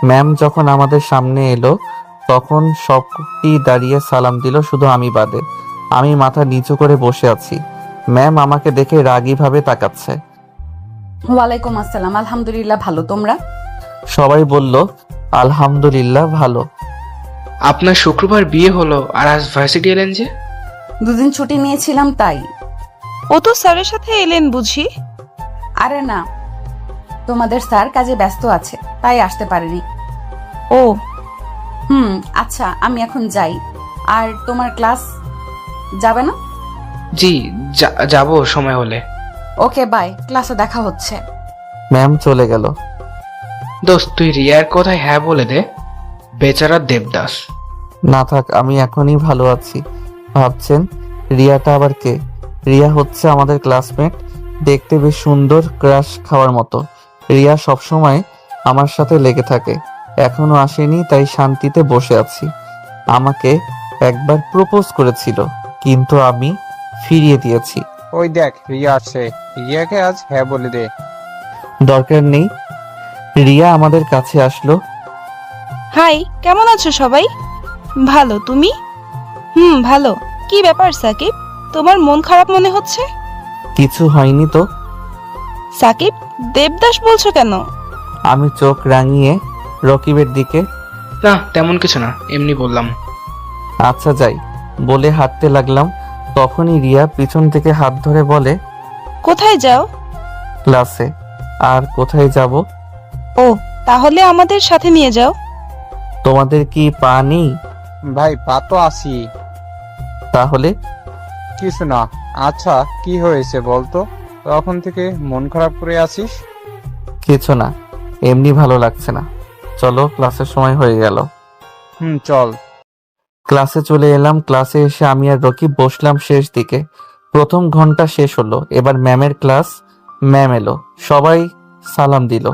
ম্যাম যখন আমাদের সামনে এলো তখন সব কুত্তি দাঁড়িয়ে সালাম দিল, শুধু আমি বাদে। আমি মাথা নিচু করে বসে আছি। ম্যাম আমাকে দেখে রাগীভাবে তাকাচ্ছে। ওয়ালাইকুম আসসালাম। আলহামদুলিল্লাহ ভালো, তোমরা? সবাই বলল আলহামদুলিল্লাহ ভালো। আপনার শুক্রবার বিয়ে হলো আর আজ ভার্সিটি এলেন যে? 2 দিন ছুটি নিয়েছিলাম তাই। ও তো স্যারের সাথে এলেন বুঝি? আরে না, তোমাদের স্যার কাজে ব্যস্ত আছে তাই আসতে পারেনি। ও আচ্ছা, আমি এখন যাই। আর তোমার ক্লাস যাবে না? জি যাব সময় হলে। ওকে বাই, ক্লাসে দেখা হচ্ছে। ম্যাম চলে গেল। দোস্ত তুই রিয়ার কথায় হ্যাঁ বলে দে। বেচারা দেবদাস। না থাক, আমি এখনই ভালো আছি। ভাবছেন রিয়াটা আবার কে? রিয়া হচ্ছে আমাদের ক্লাসমেট, দেখতে বেশ সুন্দর, ক্রাশ খাওয়ার মতো। রিয়া সবসময় আমার সাথে লেগে থাকে। এখনো আসেনি তাই শান্তিতে বসে আছি। আমাকে একবার প্রপোজ করেছিল কিন্তু আমি ফিরিয়ে দিয়েছি। ওই দেখ রিয়া আসছে, রিয়াকে আজ হ্যাঁ বলে দে। দরকার নেই, রিয়া আমাদের কাছে আসলো। হাই, কেমন আছো সবাই? ভালো, তুমি? ভালো। কি ব্যাপার সাকিব, তোমার মন খারাপ মনে হচ্ছে? কিছু হয়নি তো। সাকিব, দেবদাস বলছো কেন? আমি চোখ রাঙিয়ে রকিবের দিকে। না, তেমন কিছু না, এমনি বললাম। আচ্ছা যাই বলে হাঁটতে লাগলাম। তখনই রিয়া পিছন থেকে হাত ধরে বলে, কোথায় যাও? ক্লাসে। আর কোথায় যাব? ও, তাহলে আমাদের সাথে নিয়ে যাও। তোমাদের কি পা নেই? ভাই পা তো আসি। তাহলে? কিছু না। আচ্ছা কি হয়েছে বলতো, তখন থেকে মন খারাপ করে আছিস? কিছু না, এমনি ভালো লাগছে না। চলো, ক্লাসের সময় হয়ে গেল। চল। ক্লাসে চলে এলাম। ক্লাসে এসে আমি আর রকিব বসলাম শেষ দিকে। প্রথম ঘন্টা শেষ হলো, এবার ম্যামের ক্লাস। ম্যাম এলো, সবাই সালাম দিল।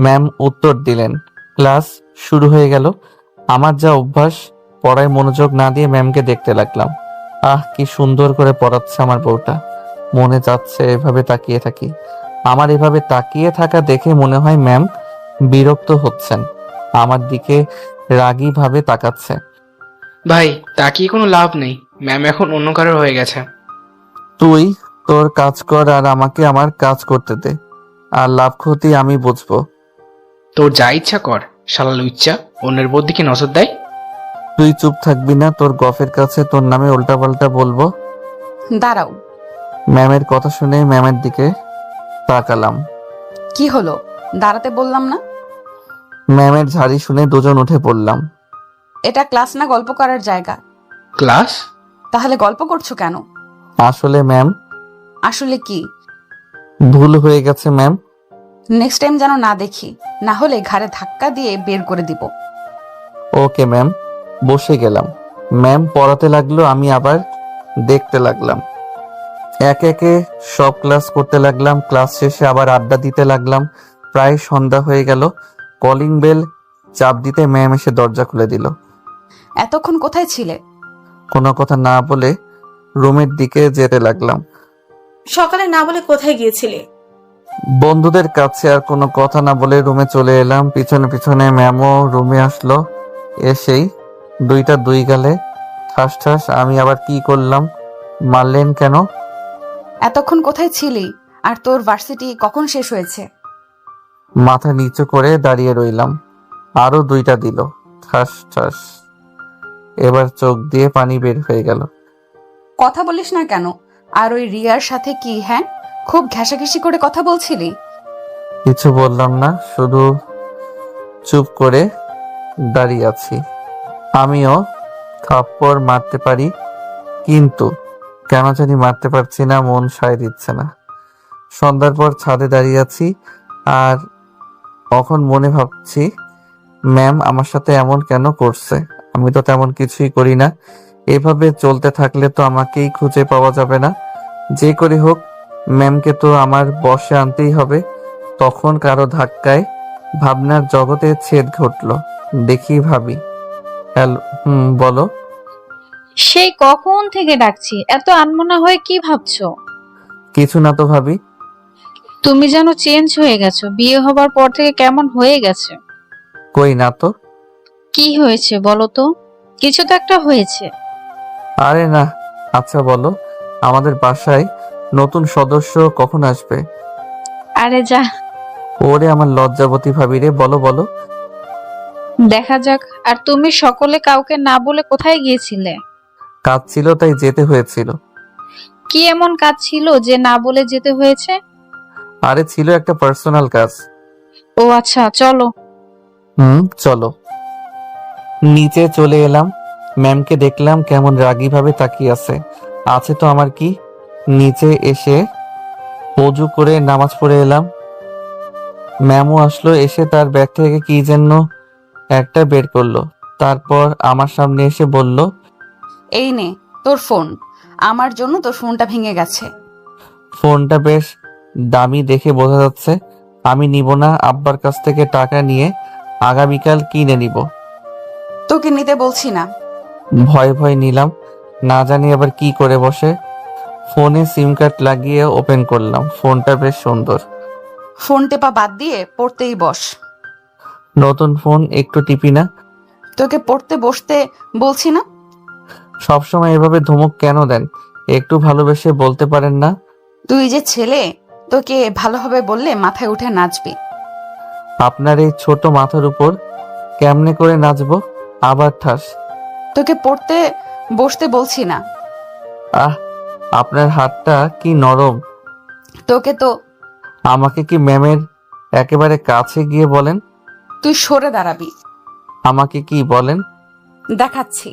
ম্যাম উত্তর দিলেন, ক্লাস শুরু হয়ে গেল। আমার যা অভ্যাস, পড়ায় মনোযোগ না দিয়ে ম্যামকে দেখতে লাগলাম। আহ, কি সুন্দর করে পড়াচ্ছে আমার বউটা। মনে যাচ্ছে এভাবে তাকিয়ে থাকি। আমার এভাবে তাকিয়ে থাকা দেখে মনে হয় ম্যাম বিরক্ত হচ্ছেন, আমার দিকে রাগী ভাবে তাকাচ্ছে। ভাই, তাকিয়ে কোনো লাভ নেই, ম্যাম এখন অন্য কারোর হয়ে গেছে। তুই তোর কাজ কর আর আমাকে আমার কাজ করতে দে, আর লাভ ক্ষতি আমি বুঝবো। তোর যা ইচ্ছা কর, শালা লুচ্চা অন্যের বোর দিকে নজর দেয়। তুই চুপ থাকবি না? তোর গফের কাছে তোর নামে উল্টাপাল্টা বলবো। দাঁড়াও। ম্যামের কথা শুনে ম্যামের দিকে তাকালাম। কি হলো? দাঁড়াতে বললাম না? ম্যামের ঝাড়ি শুনে দুজন উঠে পড়লাম। এটা ক্লাস না গল্প করার জায়গা। ক্লাস? তাহলে গল্প করছো কেন? আসলে ম্যাম। আসলে কি? ভুল হয়ে গেছে ম্যাম। নেক্সট টাইম যেন না দেখি, না হলে ঘাড়ে ধাক্কা দিয়ে বের করে দিব। Okay ma'am. বসে গেলাম। ম্যাম পড়াতে লাগলো, আমি আবার দেখতে লাগলাম। একে একে সব ক্লাস করতে লাগলাম। ক্লাস শেষে আবার আড্ডা দিতে লাগলাম। প্রায় সন্ধ্যা হয়ে গেল। কলিং বেল চাপ দিতে ম্যাম এসে দরজা খুলে দিল। এতক্ষণ কোথায় ছিলে? কোনো কথা না বলে রুমের দিকে যেতে লাগলাম। সকালে না বলে কোথায় গিয়েছিলে? বন্ধুদের কাছে। আর কোনো কথা না বলে রুমে চলে এলাম। পিছনে পিছনে ম্যামও রুমে আসলো। এসেই দুইটা দুই গালে ঠাস ঠাস। আমি আবার কি করলাম? মারলেন কেন? এতক্ষণ কোথায় ছিলি? আর তোর ভার্সিটি কখন শেষ হয়েছে? মাথা নিচু করে দাঁড়িয়ে রইলাম। আরো দুইটা দিল, ঠাস ঠাস। এবার চোখ দিয়ে পানি বের হয়ে গেল। কথা বলিস না কেন? আর ওই রিয়ার সাথে কি? হ্যাঁ, খুব ঘেঁষাঘেঁষি করে কথা বলছিলি? কিছু বললাম না, শুধু চুপ করে দাঁড়িয়ে আছি। আমিও থাপ্পড় মারতে পারি, কিন্তু কেন জানি মারতে পারছি না, মন সায় দিচ্ছে না। সন্ধ্যার পর ছাদে দাঁড়িয়ে আছি আর এখন মনে ভাবছি, ম্যাম আমার সাথে এমন কেন করছে? আমি তো তেমন কিছুই করি না। এভাবে চলতে থাকলে তো আমাকেই খুঁজে পাওয়া যাবে না। যে করে হোক ম্যামকে তো আমার বশে আনতেই হবে। তখন কারো ধাক্কায় ভাবনার জগতে ছেদ ঘটলো। দেখি ভাবি। হ্যালো, বলো। সেই কখন থেকে ডাকছি, এত আনমনা হয়ে কি ভাবছো? কিছু না তো ভাবি। তুমি যেন চেঞ্জ হয়ে গেছো, বিয়ে হবার পর থেকে কেমন হয়ে গেছে। কই না তো। কি হয়েছে বলো তো? কিছু তো একটা হয়েছে। আরে না। আচ্ছা বলো, আমাদের বাসায় নতুন সদস্য কখন আসবে? আরে যা। ওরে আমার লজ্জাবতী ভাবি রে, বলো বলো। দেখা যাক। আর তুমি সকলে কাউকে না বলে কোথায় গিয়েছিলে? কাজ ছিল তাই যেতে হয়েছিল। কি এমন কাজ ছিল যে না বলে যেতে হয়েছে? আরে ছিল একটা পার্সোনাল কাজ। ও আচ্ছা, চলো। চলো। নিচে চলে এলাম। ম্যামকে দেখলাম কেমন রাগী ভাবে তাকিয়ে আছে তো আমার কি। নিচে এসে অজু করে নামাজ পড়ে এলাম। ম্যামও আসলো। এসে তার ব্যাগ থেকে কি যেন একটা বের করলো। তারপর আমার সামনে এসে বলল, এই নে তোর ফোন। আমার জন্য তোর ফোনটা ভেঙে গেছে। ফোনটা বেশ দামি দেখে বোঝা যাচ্ছে। আমি নিব না, আব্বার কাছ থেকে টাকা নিয়ে আগামীকাল কিনে নিব। তোকে নিতে বলছি না। ভয় ভয় নিলাম, না জানি আবার কি করে বসে। ফোনে সিম কার্ড লাগিয়ে ওপেন করলাম। ফোনটা বেশ সুন্দর। ফোন টেপা বাদ দিয়ে পড়তেই বস। নতুন ফোন একটু টিপি না? তোকে পড়তে বসতে বলছি না? সবসময় এভাবে ধমক কেন দেন? একটু ভালোবেসে বলতে পারেন না? তুই যে ছেলে, তোকে ভালোভাবে বললে মাথায় উঠে নাচবি। আপনার এই ছোট মাথার উপর কেমনে করে নাচবো? আবার ঠাস। তোকে পড়তে বসতে বলছি না। আহ, আপনার হাতটা কি নরম। তোকে তো। আমাকে কি ম্যামের একেবারে কাছে গিয়ে বলেন? তুই সরে দাঁড়াবি। আমাকে কি বলেন? দেখাচ্ছি।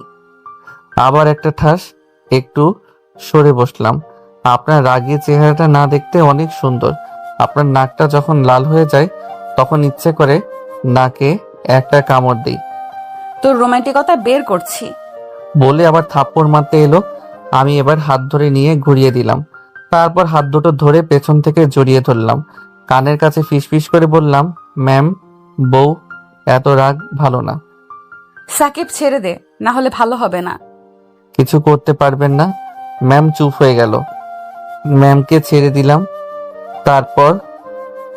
আবার একটা ঠাস। একটু সরে বসলাম। আপনার রাগী চেহারাটা না দেখতে অনেক সুন্দর। আপনার নাকটা যখন লাল হয়ে যায় তখন ইচ্ছে করে নাকে একটা কামড় দিই। তোর রোমান্টিকতা বের করছি। বলে আবার থাপ্পড় মারতে এলো। আমি এবার হাত ধরে নিয়ে ঘুরিয়ে দিলাম। তারপর হাত দুটো ধরে পেছন থেকে জড়িয়ে ধরলাম। কানের কাছে ফিসফিস করে বললাম, ম্যাম, বউ এত রাগ ভালো না। সাকিব ছেড়ে দে, না হলে ভালো হবে না। কিছু করতে পারবেন না? ম্যাম চুপ হয়ে গেল। ম্যামকে ছেড়ে দিলাম। তারপর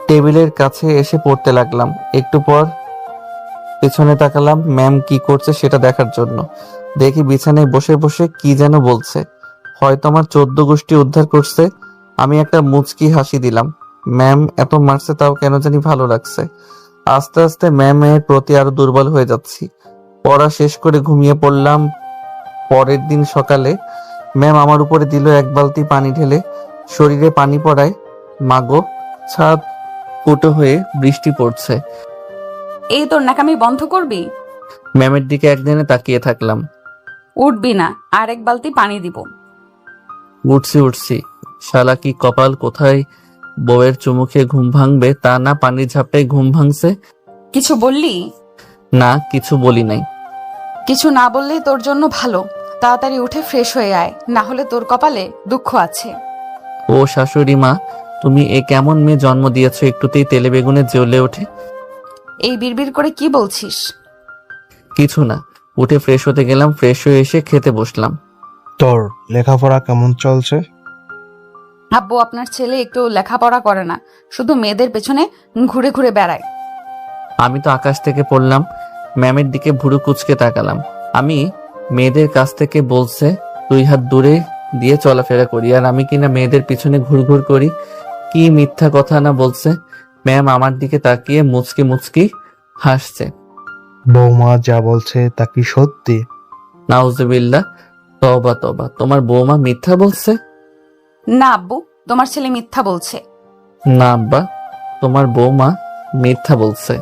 টেবিলের কাছে এসে পড়তে লাগলাম। একটু পর পেছনে তাকালাম ম্যাম কি করছে সেটা দেখার জন্য। দেখি বিছানায় বসে বসে কি যেন বলছে। হয়তো আমার 14 গোষ্ঠী উদ্ধার করছে। আমি একটা মুচকি হাসি দিলাম। ম্যাম এত মারছে তাও কেন জানি ভালো লাগছে। আস্তে আস্তে ম্যামের প্রতি আরো দুর্বল হয়ে যাচ্ছি। পড়া শেষ করে ঘুমিয়ে পড়লাম। পরের দিন সকালে ম্যাম আমার উপরে দিল 1 বালতি পানি ঢেলে। শরীরে পানি পড়ায় মাগো, ছাদ ফুটো হয়ে বৃষ্টি পড়ছে। এই তোর নাকামি বন্ধ করবি? ম্যামের দিকে একদিনে তাকিয়ে থাকলাম। উঠবি না, আর 1 বালতি পানি দিব। উঠছি। শালা কি কপাল, কোথায় বউয়ের চুমুকে ঘুম ভাঙবে তা না পানির ঝাপটায় ঘুম ভাঙছে। কিছু বললি? না, কিছু বলি নাই। কিছু না বললেই তোর জন্য ভালো। তাড়াতাড়ি উঠে ফ্রেশ হয়ে আয়, না হলে তোর কপালে দুঃখ আছে। ও শাশুড়ি মা, তুমি এ কেমন মেয়ে জন্ম দিয়েছো একটুতেই তেলে বেগুনে জ্বলে ওঠে। এই বিড়বিড় করে কি বলছিস? কিছু না। উঠে ফ্রেশ হতে গেলাম। ফ্রেশ হয়ে এসে খেতে বসলাম। তোর লেখাপড়া কেমন চলছে? আব্বু, আপনার ছেলে একটু লেখাপড়া করে না, শুধু মেয়েদের পেছনে ঘুরে ঘুরে বেড়ায়। আমি তো আকাশ থেকে পড়লাম। ম্যামের দিকে ভুরু কুচকে তাকালাম। আমি মেয়েদের কাছ থেকে বলছে 2 হাত দূরে দিয়ে চলাফেরা করি, আর আমি কিনা মেয়েদের পিছনে ঘুরঘুর করি। কি মিথ্যা কথা না বলছে। ম্যাম আমার দিকে তাকিয়ে মুচকি মুচকি হাসছে। বৌমা যা বলছে তা কি সত্যি? নাউজুবিল্লাহ, তওবা তওবা, তোমার বৌমা মিথ্যা বলছে? না আব্বু, তোমার ছেলে মিথ্যা বলছে। না আব্বা, তোমার বৌমা মিথ্যা বলছে।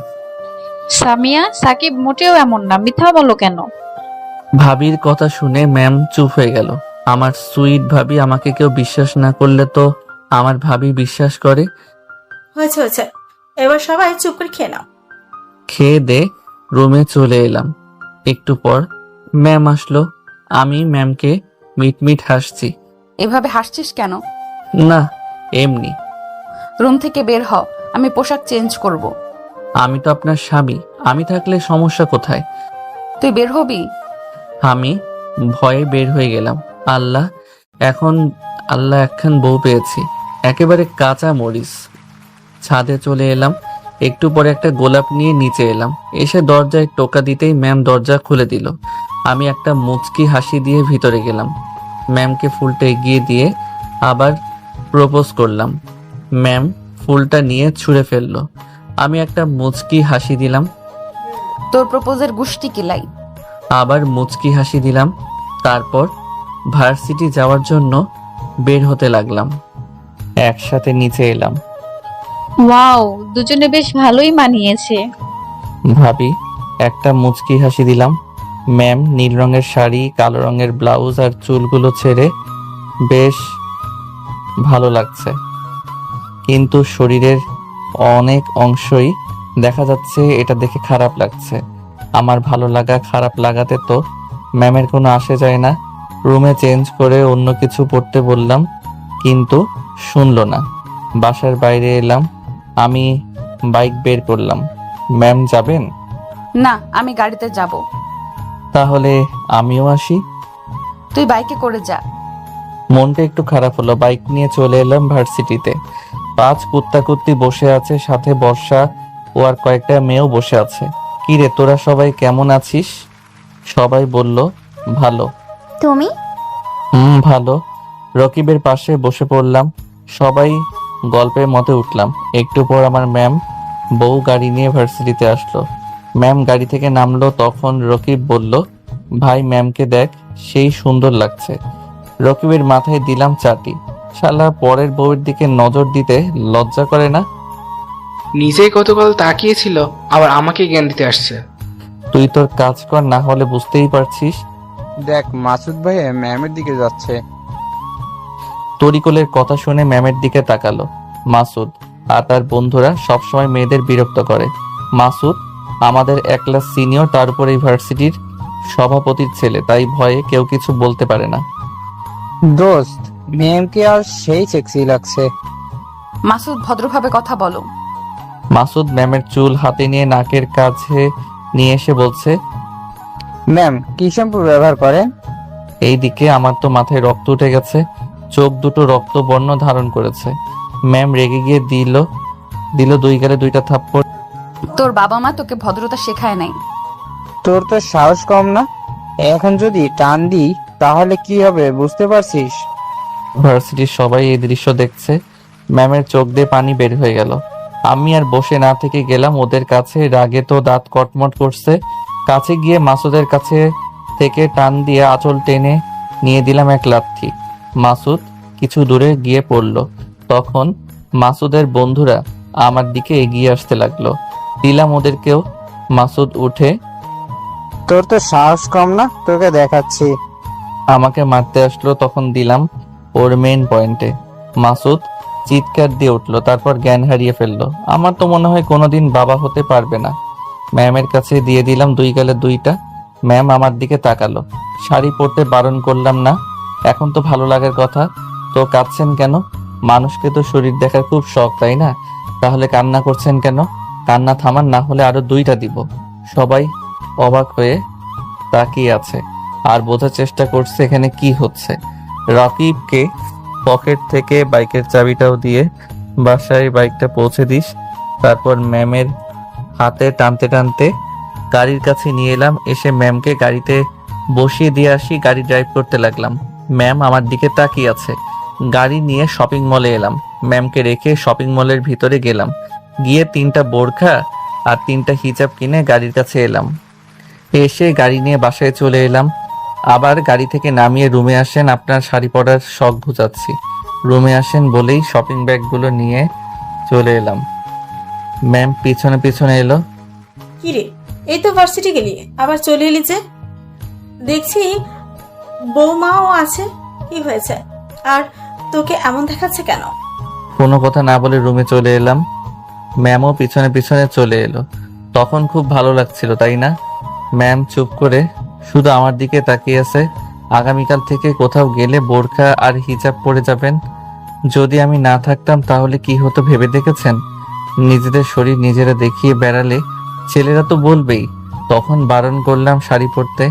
সামিয়া, সাকিব মোটেও এমন না, মিথ্যা বলো কেন? ভাবির কথা শুনে ম্যাম চুপ হয়ে গেল। আমার সুইট ভাবি, আমাকে কেউ বিশ্বাস না করলে তো আমার ভাবি বিশ্বাস করে। হয়েছে, এবার সবাই চুপ করে খেয়ে নাও। খেয়ে দে রুমে চলে এলাম। একটু পর ম্যাম আসলো। আমি ম্যামকে মিটমিট হাসছি। এভাবে হাসছিস কেন? না, এমনি। রুম থেকে বের হ, আমি পোশাক চেঞ্জ করব। আমি তো আপনার স্বামী, আমি থাকলে সমস্যা কোথায়? তুই বের হবি? আমি ভয়ে বের হয়ে গেলাম। আল্লাহ একখান বউ পেয়েছি, একেবারে কাঁচা মরিচ। ছাদে চলে এলাম। একটু পরে একটা গোলাপ নিয়ে নিচে এলাম। এসে দরজায় টোকা দিতেই ম্যাম দরজা খুলে দিল। আমি একটা মুচকি হাসি দিয়ে ভিতরে গেলাম। ম্যামকে ফুলটা এগিয়ে দিয়ে আবার প্রপোজ করলাম। ম্যাম ফুলটা নিয়ে ছুঁড়ে ফেললো। আমি একটা মুচকি হাসি দিলাম। তোর প্রপোজের গুষ্টি কিলাই। আবার মুচকি হাসি দিলাম। তারপর ভার্সিটি যাওয়ার জন্য বের হতে লাগলাম। একসাথে নিচে এলাম। ওয়াও, দুজনে বেশ ভালোই মানিয়েছে। ভাবি একটা মুচকি হাসি দিলাম। ম্যাম নীল রঙের শাড়ি, কালো রঙের ব্লাউজ আর চুলগুলো ছেড়ে বেশ ভালো লাগছে, কিন্তু শরীরের অনেক অংশই দেখা যাচ্ছে। এটা দেখে খারাপ লাগছে। আমার ভালো লাগা খারাপ লাগাতে তো ম্যামের কোনো আসে যায় না। রুমে চেঞ্জ করে অন্য কিছু পড়তে বললাম, কিন্তু শুনলো না। বাসার বাইরে এলাম। আমি বাইক বের করলাম। ম্যাম যাবেন? না, আমি গাড়িতে যাব। তাহলে আমিও আসি। তুই বাইকে করে যা। মনটা একটু খারাপ হলো। বাইক নিয়ে চলে এলাম ভার্সিটিতে। 5 কুত্তাকুত্তি বসে আছে, সাথে বর্ষা ও আর কয়েকটা মেয়েও বসে আছে। কি রে, তোরা সবাই কেমন আছিস? সবাই বলল ভালো। তুমি? ভালো। রকিবের পাশে বসে পড়লাম। সবাই গল্পের মতে উঠলাম। একটু পর আমার ম্যাম বউ গাড়ি নিয়ে ভার্সিটিতে আসলো। ম্যাম গাড়ি থেকে নামলো, তখন রকিব বলল, ভাই ম্যামকে দেখ, সেই সুন্দর লাগছে। রকিবের মাথায় দিলাম চাটি। শালা পরের বউয়ের দিকে নজর দিতে লজ্জা করে না? নিজেই গতকাল তাকিয়েছিল, আবার আমাকে জ্ঞান দিতে আসছে। তুই তোর কাজ কর, না হলে বুঝতেই পারছিস। দেখ মাসুদ ভাই ম্যামের দিকে যাচ্ছে। তরিকুলের কথা শুনে ম্যামের দিকে তাকালো। মাসুদ আর তার বন্ধুরা সবসময় মেয়েদের বিরক্ত করে। মাসুদ আমাদের এক ক্লাস সিনিয়র, তার উপর এই ভার্সিটির সভাপতির ছেলে, তাই ভয়ে কেউ কিছু বলতে পারে না। দোস্ত, ম্যামকে আর সেই সেক্সি লাগছে। মাসুদ, ভদ্রভাবে কথা বলো। মাসুদ ম্যামের চুল হাতে নিয়ে নাকের কাছে নিয়ে এসে বলছে, ম্যাম কি শ্যাম্পু ব্যবহার করেন? এইদিকে আমার তো মাথায় রক্ত উঠে গেছে, চোখ দুটো রক্তবর্ণ ধারণ করেছে। ম্যাম রেগে গিয়ে দিল 2 গালে 2টা থাপ্পড়। তোর বাবা মা তোকে ভদ্রতা শেখায় নাই। তোর তো সাহস কম না? এখন যদি টান দিই তাহলে কি হবে বুঝতে পারছিস? ভার্সিটির সবাই এই দৃশ্য দেখছে। ম্যামের চোখ দিয়ে পানি বের হয়ে গেল। আমি আর বসে না থেকে গেলাম ওদের কাছে। রাগে তো দাঁত কটমট করছে। কাছে গিয়ে মাসুদের কাছে থেকে টান দিয়ে আঁচল টেনে নিয়ে দিলাম এক লাথি। মাসুদ কিছু দূরে গিয়ে পড়ল। তখন মাসুদের বন্ধুরা আমার দিকে এগিয়ে আসতে লাগলো। দিলাম ওদেরকেও। মাসুদ উঠে, তোর তো সাহস কম না, তোকে দেখাচ্ছি। আমাকে মারতে আসলো। তখন দিলাম ওর মেইন পয়েন্টে। মাসুদ চিৎকার দিয়ে উঠলো, তারপর জ্ঞান হারিয়ে ফেললো। আমার তো মনে হয় কোনোদিন বাবা হতে পারবে না। ম্যামের কাছে দিয়ে দিলাম 2 গালে 2টা। ম্যাম আমার দিকে তাকালো। শাড়ি পরতে বারণ করলাম না? এখন তো ভালো লাগার কথা। তো কাঁদছেন কেন? মানুষকে তো শরীর দেখার খুব শখ, তাই না? তাহলে কান্না করছেন কেন? কান্না থামান, না হলে আরো 2টা দিব। সবাই অবাক হয়ে তাকিয়ে আছে আর বোঝার চেষ্টা করছে এখানে কি হচ্ছে। রকিবকে পকেট থেকে বাইকের চাবিটাও দিয়ে বাসায় বাইকটা পৌঁছে দিস। তারপর ম্যামের হাতে টানতে টানতে গাড়ির কাছে নিয়ে এলাম। এসে ম্যামকে গাড়িতে বসিয়ে দিয়ে আসি। গাড়ি ড্রাইভ করতে লাগলাম। ম্যাম আমার দিকে তাকিয়ে আছে। গাড়ি নিয়ে শপিং মলে এলাম। ম্যামকে রেখে শপিং মলের ভিতরে গেলাম। গিয়ে 3টা বোরখা আর 3টা হিজাব কিনে গাড়ির কাছে এলাম। এসে গাড়ি নিয়ে বাসায় চলে এলাম। আবার গাড়ি থেকে নামিয়ে রুমে আসেন। আপনার শাড়ি পরার শখ বুঝাচ্ছি। রুমে আসেন বলেই শপিং ব্যাগগুলো নিয়ে চলে এলাম। ম্যাম পিছনে পিছনে এলো। কি রে, এই তো ভার্সিটি গেলি, আবার চলে এলি যে? দেখছি বৌমাও আছে, কি হয়েছে? আর তোকে এমন দেখাচ্ছে কেন? কোনো কথা না বলে রুমে চলে এলাম। ম্যামও পিছনে পিছনে চলে এলো। তখন খুব ভালো লাগছিল, তাই না? ম্যাম চুপ করে শুধু আমার দিকে তাকিয়ে আছে। আগামীকাল থেকে কোথাও গেলে বোরখা আর হিজাব পরে যাবেন। যদি আমি না থাকতাম তাহলে কি হতো ভেবে দেখেছেন? নিজেদের শরীর নিজেরা দেখিয়ে বেড়ালে ছেলেরা তো বলবেই। তখন বারণ করলাম শাড়ি পরতে।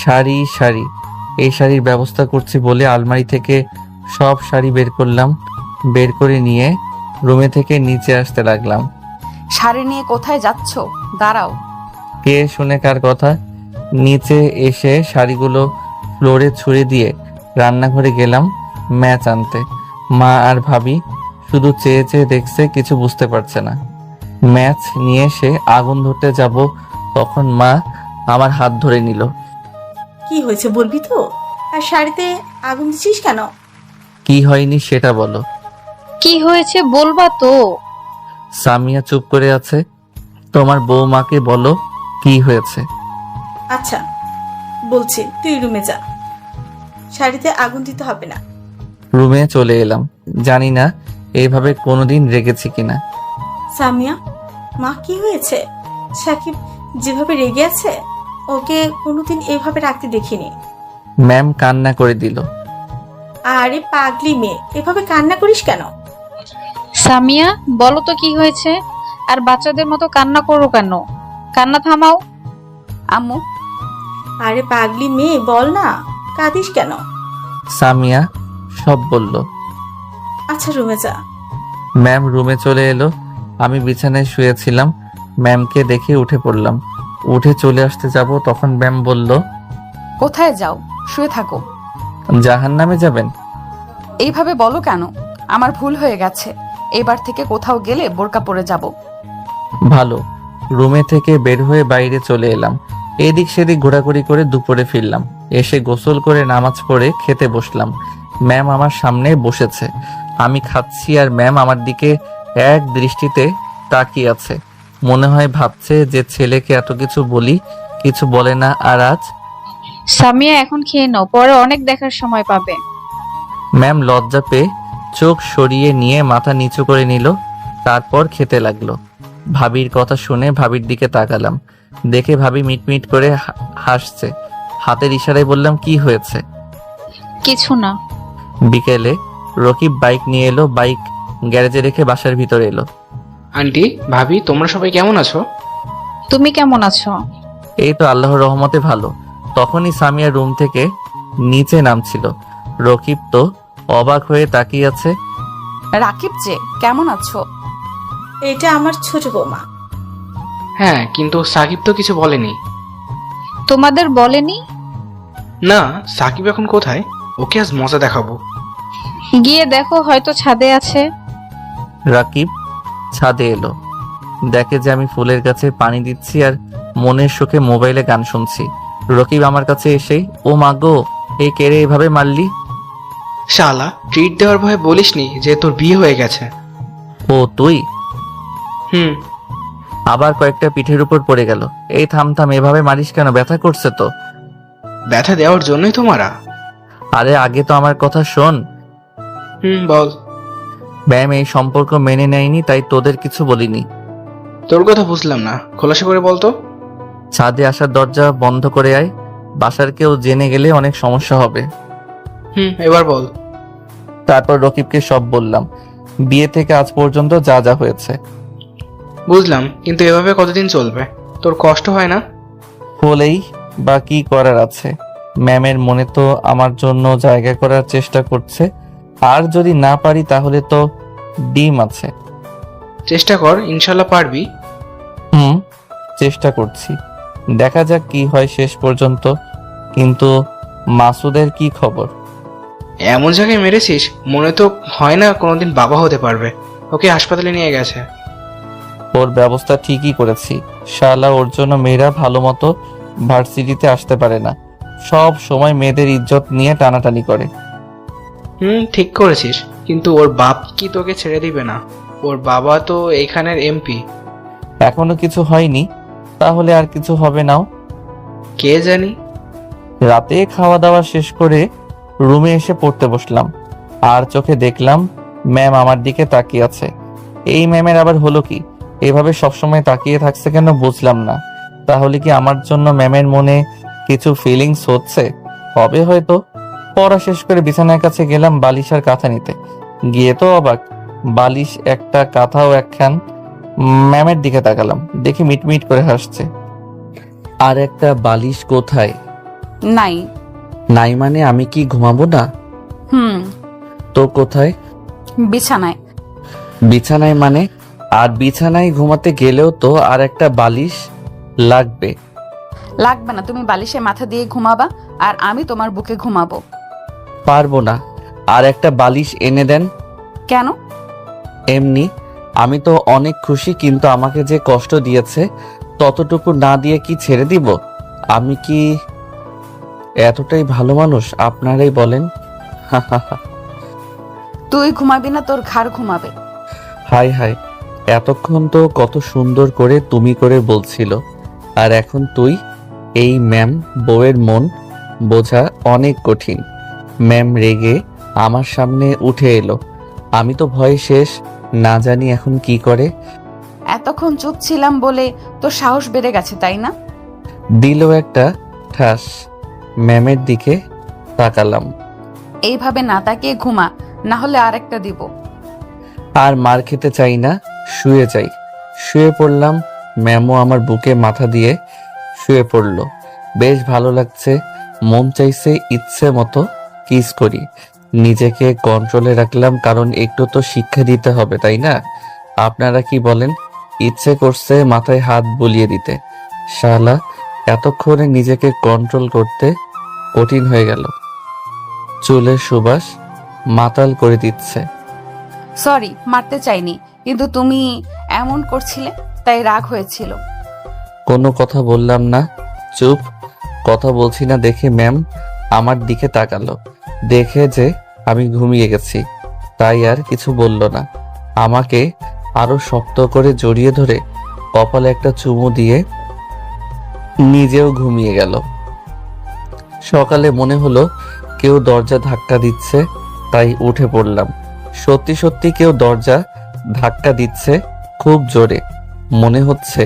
শাড়ি শাড়ি এই শাড়ির ব্যবস্থা করছি বলে আলমারি থেকে সব শাড়ি বের করলাম। বের করে নিয়ে রুমে থেকে নিচে আসতে লাগলাম। শাড়ি নিয়ে কোথায় যাচ্ছ? দাঁড়াও। কে শুনে কার কথা? নিচে এসে শাড়িগুলো ফ্লোরে ছুঁড়ে দিয়ে রান্নাঘরে গেলাম ম্যাচ আনতে। মা আর ভাবি শুধু চেয়ে চেয়ে দেখছে, কিছু বুঝতে পারছে না। ম্যাচ নিয়ে এসে আগুন ধরতে যাব, তখন মা আমার হাত ধরে নিল। কি হয়েছে বলবি তো? আর শাড়িতে আগুন দিছিস কেন? কি হয়নি সেটা বলো। কি হয়েছে বলবা তো? সামিয়া চুপ করে আছে। তোমার বৌমাকে বলো কি হয়েছে। আচ্ছা বলছি, তুই রুমে যা, শাড়িতে আগুন দিতে হবে না। রুমে চলে এলাম। জানি না এইভাবে কোনোদিন রেগেছি কিনা। সামিয়া, মা কি হয়েছে? সাকিব যেভাবে রেগে আছে, ওকে কোনোদিন এভাবে রাখতে দেখিনি। ম্যাম কান্না করে দিল। আরে পাগলি মেয়ে, এভাবে কান্না করিস কেন? সামিয়া, বলো তো কি হয়েছে? আর বাচ্চাদের মতো কান্না করো কেন? কান্না থামাও। আম্মু। আরে পাগলি মেয়ে, বল না, কাঁদিস কেন? সামিয়া সব বলল। আচ্ছা রুমে যা। ম্যাম রুমে চলে এলো। আমি বিছানায় শুয়েছিলাম। ম্যামকে দেখে উঠে পড়লাম। উঠে চলে আসতে যাব তখন ম্যাম বলল, কোথায় যাও? শুয়ে থাকো। জাহান্নামে যাবেন? এইভাবে বলো কেন? আমার ভুল হয়ে গেছে। এবার থেকে কোথাও গেলে বোরকা পরে যাব। ভালো। রুমে থেকে বের হয়ে বাইরে চলে এলাম। এদিক সেদিক ঘোরাঘুরি করে দুপুরে ফিরলাম। এসে গোসল করে নামাজ পড়ে খেতে বসলাম। ম্যাম আমার সামনে বসেছে। আমি খাচ্ছি আর ম্যাম আমার দিকে এক দৃষ্টিতে তাকিয়ে আছে। মনে হয় ভাবছে যে ছেলেকে এত কিছু বলি, কিছু বলে না, আর আজ। সামিয়া এখন খেয়ে নাও, পরে অনেক দেখার সময় পাবে। ম্যাম লজ্জা পেয়ে চোখ সরিয়ে নিয়ে মাথা নিচু করে নিল, তারপর খেতে লাগলো। ভাবির কথা শুনে ভাবির দিকে তাকালাম। দেখে ভাবি মিটমিট করে হাসছে। হাতের ইশারায় বললাম, কি হয়েছে? কিছু না। বিকেলে রকিব বাইক নিয়ে এলো। বাইক গ্যারেজে রেখে বাসার ভিতরে এলো। আন্টি, ভাবি, তোমরা সবাই কেমন আছো? তুমি কেমন আছো? এই তো আল্লাহর রহমতে ভালো। তখনই সামিয়া রুম থেকে নিচে নামছিল। রকিব তো অবাক হয়ে তাকিয়ে আছে। রাকিব যে, কেমন আছো? এটা আমার ছোট বৌমা। হ্যাঁ, কিন্তু সাকিব তো কিছু বলেনি। তোমাদের বলেনি? না, সাকিব এখন কোথায়? ওকে আজ মজা দেখাবো। গিয়ে দেখো, হয়তো ছাদে আছে। রাকিব ছাদে এলো। দেখে যে আমি ফুলের গাছে পানি দিচ্ছি আর মনের সুখে মোবাইলে গান শুনছি। রকিব আমার কাছে এসেই, ও মা গো, এই কেড়ে এভাবে মারলি? শালা, ট্রিট দেওয়ার ভয়ে বলিসনি যে তোর বিয়ে হয়ে গেছে? ও তুই? হুম। আবার কয়েকটা পিঠের উপর পড়ে গেল। এই থাম থাম, এভাবে মারিস কেন? ব্যথা করছে তো। ব্যথা দেওয়ার জন্যই তো মারা। আরে আগে তো আমার কথা শোন। বল। ম্যাম এই সম্পর্ক মেনে নেয়নি, তাই তোদের কিছু বলিনি। তোর কথা বুঝলাম না, খোলাসা করে বলতো। ছাদে আসার দরজা বন্ধ করে আয়। বাসার কেউ জেনে গেলে অনেক সমস্যা হবে। এবার বল। তারপর রকিবকে সব বললাম, বিয়ে থেকে আজ পর্যন্ত যা যা হয়েছে। বুঝলাম, কিন্তু এভাবে কতদিন চলবে? তোর কষ্ট হয় না? হলেই বা কি করার আছে? ম্যামের মনে তো আমার জন্য জায়গা করার চেষ্টা করছে, আর যদি না পারি তাহলে তো ডিম আছে। চেষ্টা কর, ইনশাল্লাহ পারবি। চেষ্টা করছি, দেখা যাক কি হয় শেষ পর্যন্ত। কিন্তু মাসুদের কি খবর? এমন জায়গায় মেরেছিস, মনে তো হয় না কোনোদিন বাবা হতে পারবে। ওকে হাসপাতালে নিয়ে গেছে। ওর ব্যবস্থা ঠিকই করেছি। শালা, ওর জন্য মেয়েরা ভালো মতো ভার্সিটিতে আসতে পারে না। সব সময় মেয়েদের ইজ্জত নিয়ে টানাটানি করে। ঠিক করেছিস, কিন্তু ওর বাপ কি তোকে ছেড়ে দিবে না? ওর বাবা তো এইখানের এমপি। এখনো কিছু হয়নি, তাহলে আর কিছু হবে নাও। কে জানি। রাতে খাওয়া দাওয়া শেষ করে রুমে এসে পড়তে বসলাম, আর চোখে দেখলাম ম্যাম আমার দিকে তাকিয়ে আছে। এই ম্যামের আবার হলো কি? এভাবে সবসময় তাকিয়ে থাকছে কেন বুঝলাম না। তাহলে কি আমার জন্য ম্যামের মনে কিছু ফিলিংস হচ্ছে? হবে হয়তো। পড়া শেষ করে বিছানার কাছে গেলাম বালিশ আর কাঁথা নিতে। গিয়ে তো অবাক, বালিশ একটা, কাঁথাও একখান। ম্যামের দিকে তাকালাম, দেখি মিটমিট করে হাসছে। আর একটা বালিশ কোথায়? নাই। নাই মানে আমি কি ঘুমাবো না? তো কোথায়? বিছানায়। বিছানায় মানে? আর বিছানায় ঘুমাতে গেলেও তো আর একটা বালিশ লাগবে। লাগবে না, তুমি বালিশে মাথা দিয়ে ঘুমাবা আর আমি তোমার বুকে ঘুমাবো। পারবো না, আর একটা বালিশ এনে দেন। কেন? এমনি। আমি তো অনেক খুশি, কিন্তু আমাকে যে কষ্ট দিয়েছে ততটুকু না দিয়ে কি ছেড়ে দিব? আমি কি এতটাই ভালো মানুষ? আপনারাই বলেন। তুই ঘুমাবি না, তোর ঘাড় ঘুমাবে। হাই হাই, এতক্ষণ তো কত সুন্দর করে তুমি করে বলছিল, আর এখন তুই? এই ম্যাম বউয়ের মন বোঝা অনেক কঠিন। ম্যাম রেগে আমার সামনে উঠে এলো। আমি তো ভয়ে শেষ, না জানি এখন কি করে। এতক্ষণ চুপ ছিলাম বলে তোর সাহস বেড়ে গেছে, তাই না? দিল একটা ঠাস। ম্যামের দিকে তাকালাম। এইভাবে না তাকিয়ে ঘুমা, না হলে আরেকটা দিব। আর মার খেতে চাই না, শুয়ে যাই। শুয়ে পড়লাম। ম্যামও আমার বুকে মাথা দিয়ে শুয়ে পড়লো। বেশ ভালো লাগছে। মন চাইছে ইচ্ছে মতো কিস করি। নিজেকে কন্ট্রোলে রাখলাম, কারণ একটু তো শিক্ষা দিতে হবে, তাই না? আপনারা কি বলেন? ইচ্ছে করছে মাথায় হাত বুলিয়ে দিতে। শালা এতক্ষণে নিজেকে কন্ট্রোল করতে কঠিন হয়ে গেল। চুলের সুবাস মাতাল করে দিচ্ছে। সরি, মারতে চাইনি, কিন্তু তুমি এমন করছিলে তাই রাগ হয়েছিল। কোনো কথা বললাম না, চুপ। কথা বলছি না দেখে ম্যাম আমার দিকে তাকালো, দেখে যে আমি ঘুমিয়ে গেছি তাই আর কিছু বলল না। আমাকে আরো শক্ত করে জড়িয়ে ধরে কপালে একটা চুমু দিয়ে নিজেও ঘুমিয়ে গেল। সকালে মনে হলো কেউ দরজা ধাক্কা দিচ্ছে, তাই উঠে পড়লাম। সত্যি সত্যি কেউ দরজা ধাক্কা দিচ্ছে, খুব জোরে, মনে হচ্ছে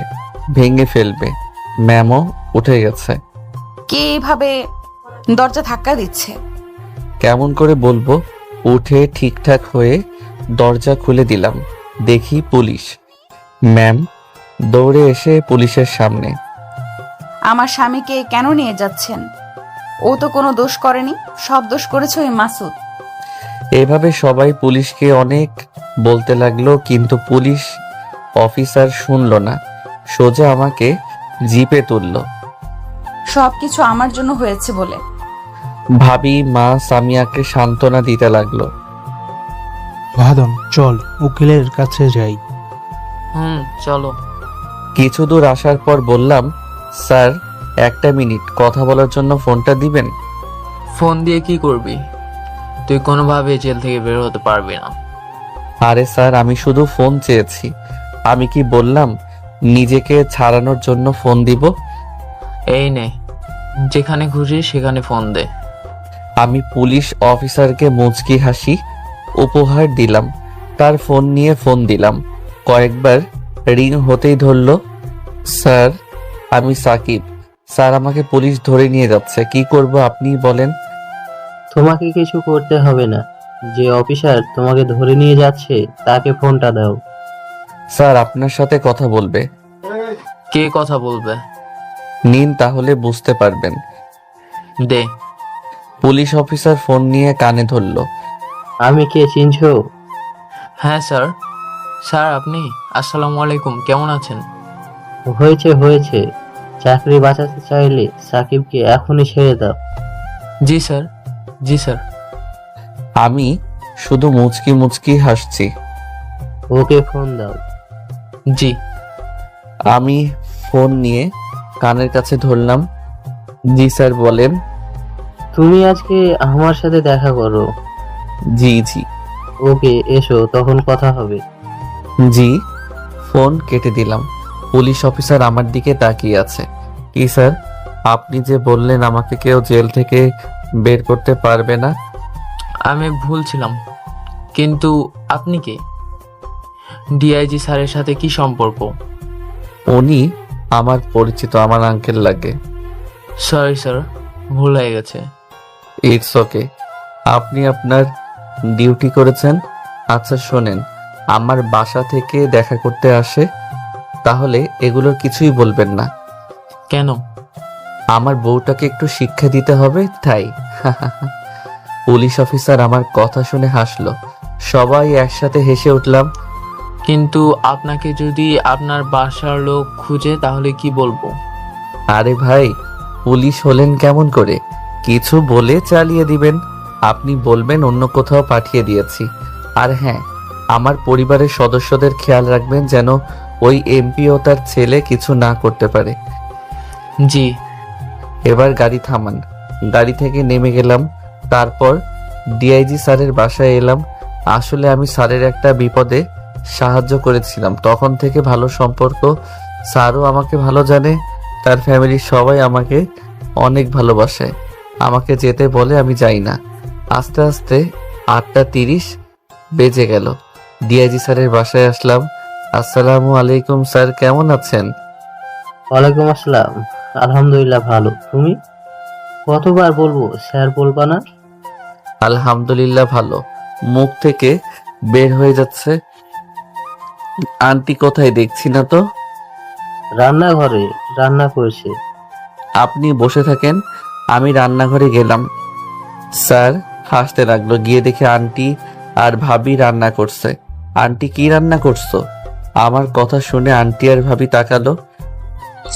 ভেঙে ফেলবে। ম্যামও উঠে গেছে। কে এইভাবে দরজা ধাক্কা দিচ্ছে? কেমন করে বলবো? উঠে ঠিকঠাক হয়ে দরজা খুলে দিলাম, দেখি পুলিশ। ম্যাম দৌড়ে এসে পুলিশের সামনে। আমার স্বামীকে কেন নিয়ে যাচ্ছেন? ও তো কোনো দোষ করেনি, সব দোষ করেছে ওই মাসুদ। এভাবে সবাই পুলিশকে অনেক বলতে লাগলো, কিন্তু পুলিশ অফিসার শুনলো না, সোজা আমাকে জিপে তুললো। সবকিছু আমার জন্য হয়েছে বলে। ভাবি মা সামিয়াকে সান্ত্বনা দিতে লাগলো। ভাদম চল উকিলের কাছে যাই। চলো। কিছু দূর আসার পর বললাম, স্যার একটা মিনিট কথা বলার জন্য ফোনটা দিবেন। ফোন দিয়ে কি করবি? তুই কোনোভাবে জেল থেকে বের হতে পারবি না। আরে স্যার, আমি শুধু ফোন চেয়েছি। আমি কি বললাম নিজেকে ছাড়ানোর জন্য ফোন দিব? এই নে, যেখানে খুশি সেখানে ফোন দে। আমি পুলিশ অফিসারকে মুচকি হাসি উপহার দিলাম, তার ফোন নিয়ে ফোন দিলাম। কয়েকবার রিং হতেই ধরলো। স্যার আমি সাকিব, স্যার আমাকে পুলিশ ধরে নিয়ে যাচ্ছে, কি করব আপনি বলেন। তোমাকে কিছু করতে হবে না, যে অফিসার তোমাকে ধরে নিয়ে যাচ্ছে তাকে ফোনটা দাও। স্যার আপনার সাথে কথা বলবে। কে কথা বলবে? নিন, তাহলে বুঝতে পারবেন। দে। পুলিশ অফিসার ফোন নিয়ে কানে ধরলো। আমি কে চিনছো? হ্যাঁ স্যার। স্যার আপনি? আসসালামু আলাইকুম, কেমন আছেন? হয়েছে হয়েছে, চাকরি বাঁচাতে চাইলে সাকিবকে এখনই ছেড়ে দাও। জি স্যার, জি স্যার। আমি শুধু মুচকি মুচকি হাসছি। ওকে ফোন দাও। জি। আমি ফোন নিয়ে কানের কাছে ধরলাম। জি স্যার বলেন। তুমি আজকে আমার সাথে দেখা করো। জি জি। ওকে এসো, তখন কথা হবে। জি। ফোন কেটে দিলাম। পুলিশ অফিসার আমার দিকে তাকিয়ে আছে। কি স্যার, আপনি যে বললেন আমাকে কেউ জেল থেকে বের করতে পারবে না? আমি ভুল ছিলাম, কিন্তু আপনি কে? ডিআইজি স্যারের সাথে কি সম্পর্ক? উনি আমার পরিচিত, আমার আঙ্কেল লাগে। সরি স্যার, ভুল হয়ে গেছে। ইটস ওকে, আপনি আপনার ডিউটি করেছেন। আচ্ছা শোনেন, আমার বাসা থেকে দেখা করতে আসে, তাহলে এগুলোর কিছুই বলবেন না। কেন? আমার বউটাকে একটু শিক্ষা দিতে হবে তাই। পুলিশ অফিসার আমার কথা শুনে হাসলো, সবাই একসাথে হেসে উঠলাম। কিন্তু আপনাকে যদি আপনার বাসার লোক খুঁজে তাহলে কি বলবো? আরে ভাই, পুলিশ হলেন কেমন করে? কিছু বলে চালিয়ে দিবেন। আপনি বলবেন অন্য কোথাও পাঠিয়ে দিয়েছি। আর হ্যাঁ, আমার পরিবারের সদস্যদের খেয়াল রাখবেন যেন ওই এমপি ও তার ছেলে কিছু না করতে পারে। জি। এবার গাড়ি থামান। গাড়ি থেকে নেমে গেলাম, তারপর ডিআইজি স্যারের বাসায় এলাম। আসলে আমি স্যারের একটা বিপদে সাহায্য করেছিলাম, তখন থেকে ভালো সম্পর্ক। স্যারও আমাকে ভালো জানে, তার ফ্যামিলির সবাই আমাকে অনেক ভালোবাসে। আমাকে যেতে বলে, আমি যাই না। আস্তে আস্তে 8:30 বেজে গেল। ডিআইজি স্যারের বাসায় আসলাম। আসসালামু আলাইকুম স্যার, কেমন আছেন? ওয়ালাইকুম আসসালাম, আলহামদুলিল্লাহ ভালো। তুমি? কতবার বলবো স্যার বলবা না? আলহামদুলিল্লাহ ভালো মুখ থেকে বের হয়ে যাচ্ছে। আন্টি কোথায় দেখছি না তো? রান্নাঘরে রান্না করছে। আপনি বসে থাকেন, আমি রান্নাঘরে গেলাম। স্যার হাসতে লাগলো, গিয়ে দেখে আন্টি আর ভাবি রান্না করছে। আন্টি কি রান্না করছো? আমার কথা শুনে আন্টি আর ভাবি তাকালো।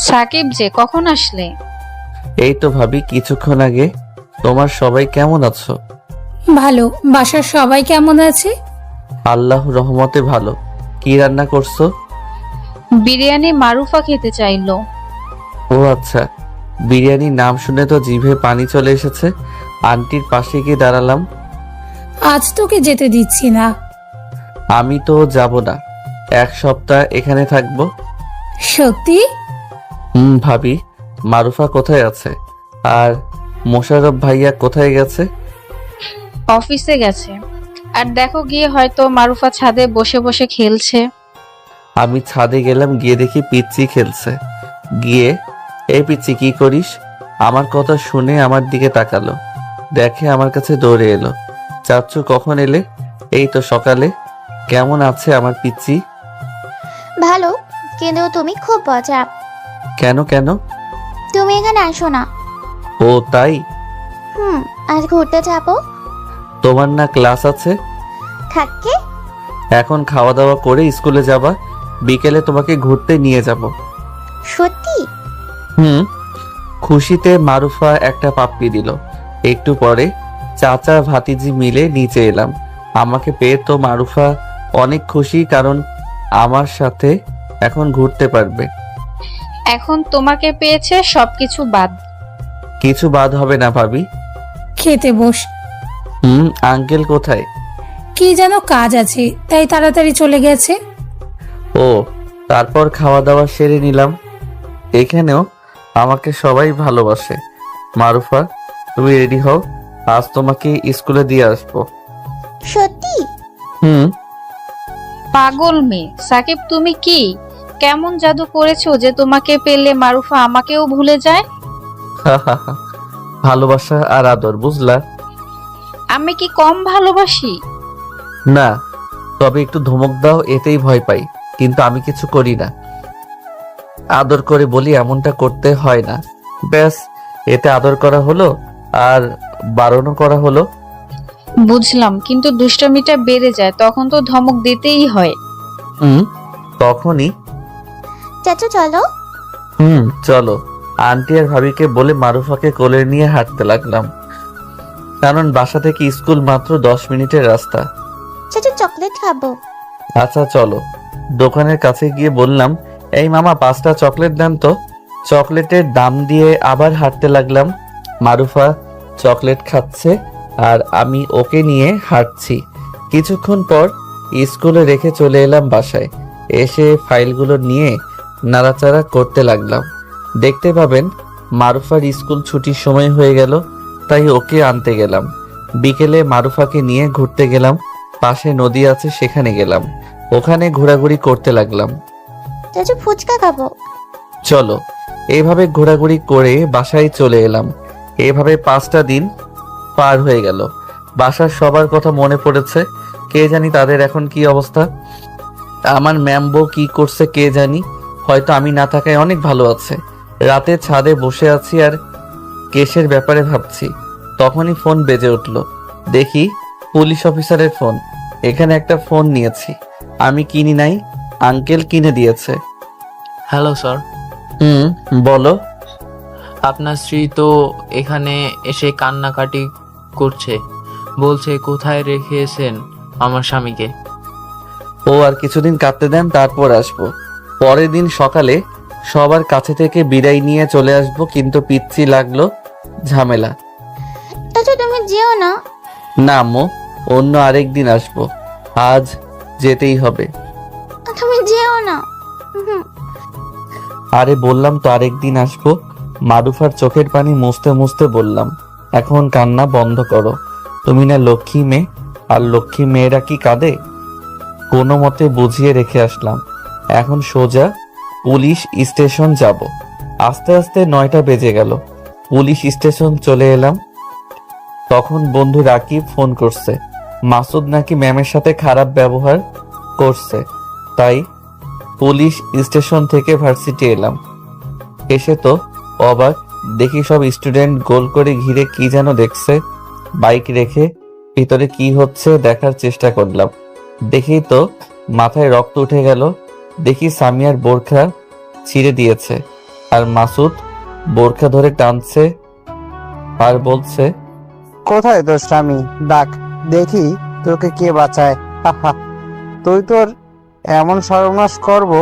সাকিব যে কখন আসলে? এই তো ভাবি কিছুক্ষণ আগে। তোমার সবাই কেমন আছো? ভালো। বাসার সবাই কেমন আছে? আল্লাহ রহমতে ভালো। কি রান্না করছো? বিরিয়ানি মারুফা খেতে চাইলো। ও আচ্ছা, বিরিয়ানির নাম শুনে তো জিভে পানি চলে এসেছে। আন্টির পাশে গিয়ে দাঁড়ালাম। আজ তোকে যেতে দিচ্ছি না। আমি তো যাব না, 1 সপ্তাহ এখানে থাকবো। সত্যি? ভাবি, মারুফা কোথায় আছে? আর মোশাররফ ভাইয়া কোথায় গেছে? অফিসে গেছে। আর দেখো গিয়ে হয়তো মারুফা ছাদে বসে বসে খেলছে। আমি ছাদে গেলাম, গিয়ে দেখি পিচ্চি খেলছে। গিয়ে, এই পিচ্চি কি করিস? আমার কথা শুনে আমার দিকে তাকালো, দেখে আমার কাছে দৌড়ে এলো। চাচ্চু কখন এলে? এই তো সকালে। কেমন আছে আমার পিচ্চি? ভালো, কিন্তু তুমি খুব মজা। কেন কেন? তুমি এখানে আসো না। ও তাই? আজ ঘুরতে যাবো। তোমার না ক্লাস আছে? থাকে। এখন খাওয়া দাওয়া করে স্কুলে যাবা, বিকেলে তোমাকে ঘুরতে নিয়ে যাব। সত্যি? খুশিতে মারুফা একটা পাপ্পি দিল। একটু পরে চাচা ভাতিজি মিলে নিচে এলাম। আমাকে পেয়ে তো মারুফা অনেক খুশি, কারণ আমার সাথে এখন ঘুরতে পারবে। এখন তোমাকে পেয়েছে, সবকিছু বাদ। কিছু বাদ হবে না ভাবি। খেতে বস। আঙ্কেল কোথায়? কি যেন কাজ আছে, তাই তাড়াতাড়ি চলে গেছে। ও, তারপর খাওয়া দাওয়া সেরে নিলাম। এখানেও আমাকে সবাই ভালোবাসে। মারুফা, তুমি রেডি হও, আজ তোমাকে স্কুলে দিয়ে আসবো। সত্যি? পাগল মেয়ে। সাকিব তুমি কি কেমন জাদু করেছো যে তোমাকে পেলে মারুফা আমাকেও ভুলে যায়? ভালোবাসা আর আদর, বুঝলা? আমি কি কম ভালোবাসি? না, তবে একটু ধমক দাও, এতেই ভয় পাই, কিন্তু আমি কিছু করি না। আদর করে বলি এমনটা করতে হয় না, ব্যাস এতে আদর করা হলো আর বারণও করা হলো। বুঝলাম, কিন্তু দুষ্টামিটা বেড়ে যায়, তখন তো ধমক দিতেই হয়। তখনই চাচু চলো। চলো। আন্টি আর ভাবিকে বলে মারুফাকে কোলে নিয়ে হাঁটতে লাগলাম, কারণ বাসা থেকে স্কুল মাত্র 10 মিনিটের রাস্তা। চাচু চকলেট খাবো। আচ্ছা চলো। দোকানের কাছে গিয়ে বললাম, এই মামা 5টা চকলেট দেন তো। চকলেটের দাম দিয়ে আবার হাঁটতে লাগলাম। মারুফা চকলেট খাচ্ছে আর আমি ওকে নিয়ে হাঁটছি। কিছুক্ষণ পর স্কুলে রেখে চলে এলাম বাসায়। এসে ফাইলগুলো নিয়ে নাড়াচাড়া করতে লাগলাম। দেখতে পাবেন মারুফার স্কুল ছুটির সময় হয়ে গেল, তাই ওকে আনতে গেলাম। বিকেলে মারুফাকে নিয়ে ঘুরতে গেলাম। পাশে নদী আছে, সেখানে গেলাম। ওখানে ঘোরাঘুরি করতে লাগলাম। চাচু ফুচকা খাবো। চলো। এইভাবে ঘোরাঘুরি করে বাসায় চলে এলাম। এইভাবে 5টা দিন পার হয়ে গেল। বাসার সবার কথা মনে পড়েছে, কে জানি তাদের এখন কি অবস্থা। আমার ম্যাম বউ কি করছে কে জানি, হয়তো আমি না থাকায় অনেক ভালো আছে। রাতে ছাদে বসে আছি আর কেসের ব্যাপারে ভাবছি, তখনই ফোন বেজে উঠল। দেখি পুলিশ অফিসারের ফোন। এখানে একটা ফোন নিয়েছি, আমি কিনি নাই, আঙ্কেল কিনে দিয়েছে। Hello sir. বলো। আপনার স্ত্রী তো এখানে এসে কান্নাকাটি করছে, বলছে কোথায় রেখেছেন আমার স্বামীকে। ও আর কিছুদিন কাটতে দেন, তারপর আসবো। পরের দিন সকালে সবার কাছে থেকে বিদায় নিয়ে চলে আসবো, কিন্তু পিচ্ছি লাগলো ঝামেলা। চাচু তুমি যেও না। না আম্মু, অন্য আরেকদিন আসবো, আজ যেতেই হবে। তুমি যেও না। আরে বললাম তো আরেকদিন আসবো। মারুফার চোখের পানি মুছতে মুছতে বললাম, এখন কান্না বন্ধ করো। তুমি না লক্ষ্মী মেয়ে, আর লক্ষ্মী মেয়েরা কি কাঁদে? কোনো মতে বুঝিয়ে রেখে আসলাম। এখন সোজা পুলিশ স্টেশন যাব। আস্তে আস্তে 9টা বেজে গেল। পুলিশ স্টেশন চলে এলাম। তখন বন্ধু রাকিব ফোন করছে, মাসুদ নাকি ম্যামের সাথে খারাপ ব্যবহার করছে, তাই পুলিশ স্টেশন থেকে ভার্সিটি এলাম। এসে তো অবাক, দেখি সব স্টুডেন্ট গোল করে ঘিরে কি যেন দেখছে। বাইক রেখে ভিতরে কি হচ্ছে দেখার চেষ্টা করলাম। দেখি তো মাথায় রক্ত উঠে গেল। দেখি সামিয়ার বোরখা ছিঁড়ে দিয়েছে আর মাসুদ বোরখা ধরে টানছে আর বলছে, কোথায় তোর স্বামী? ডাক দেখি তোকে কে বাঁচায়। হাহা, তুই তোর এমন সর্বনাশ করব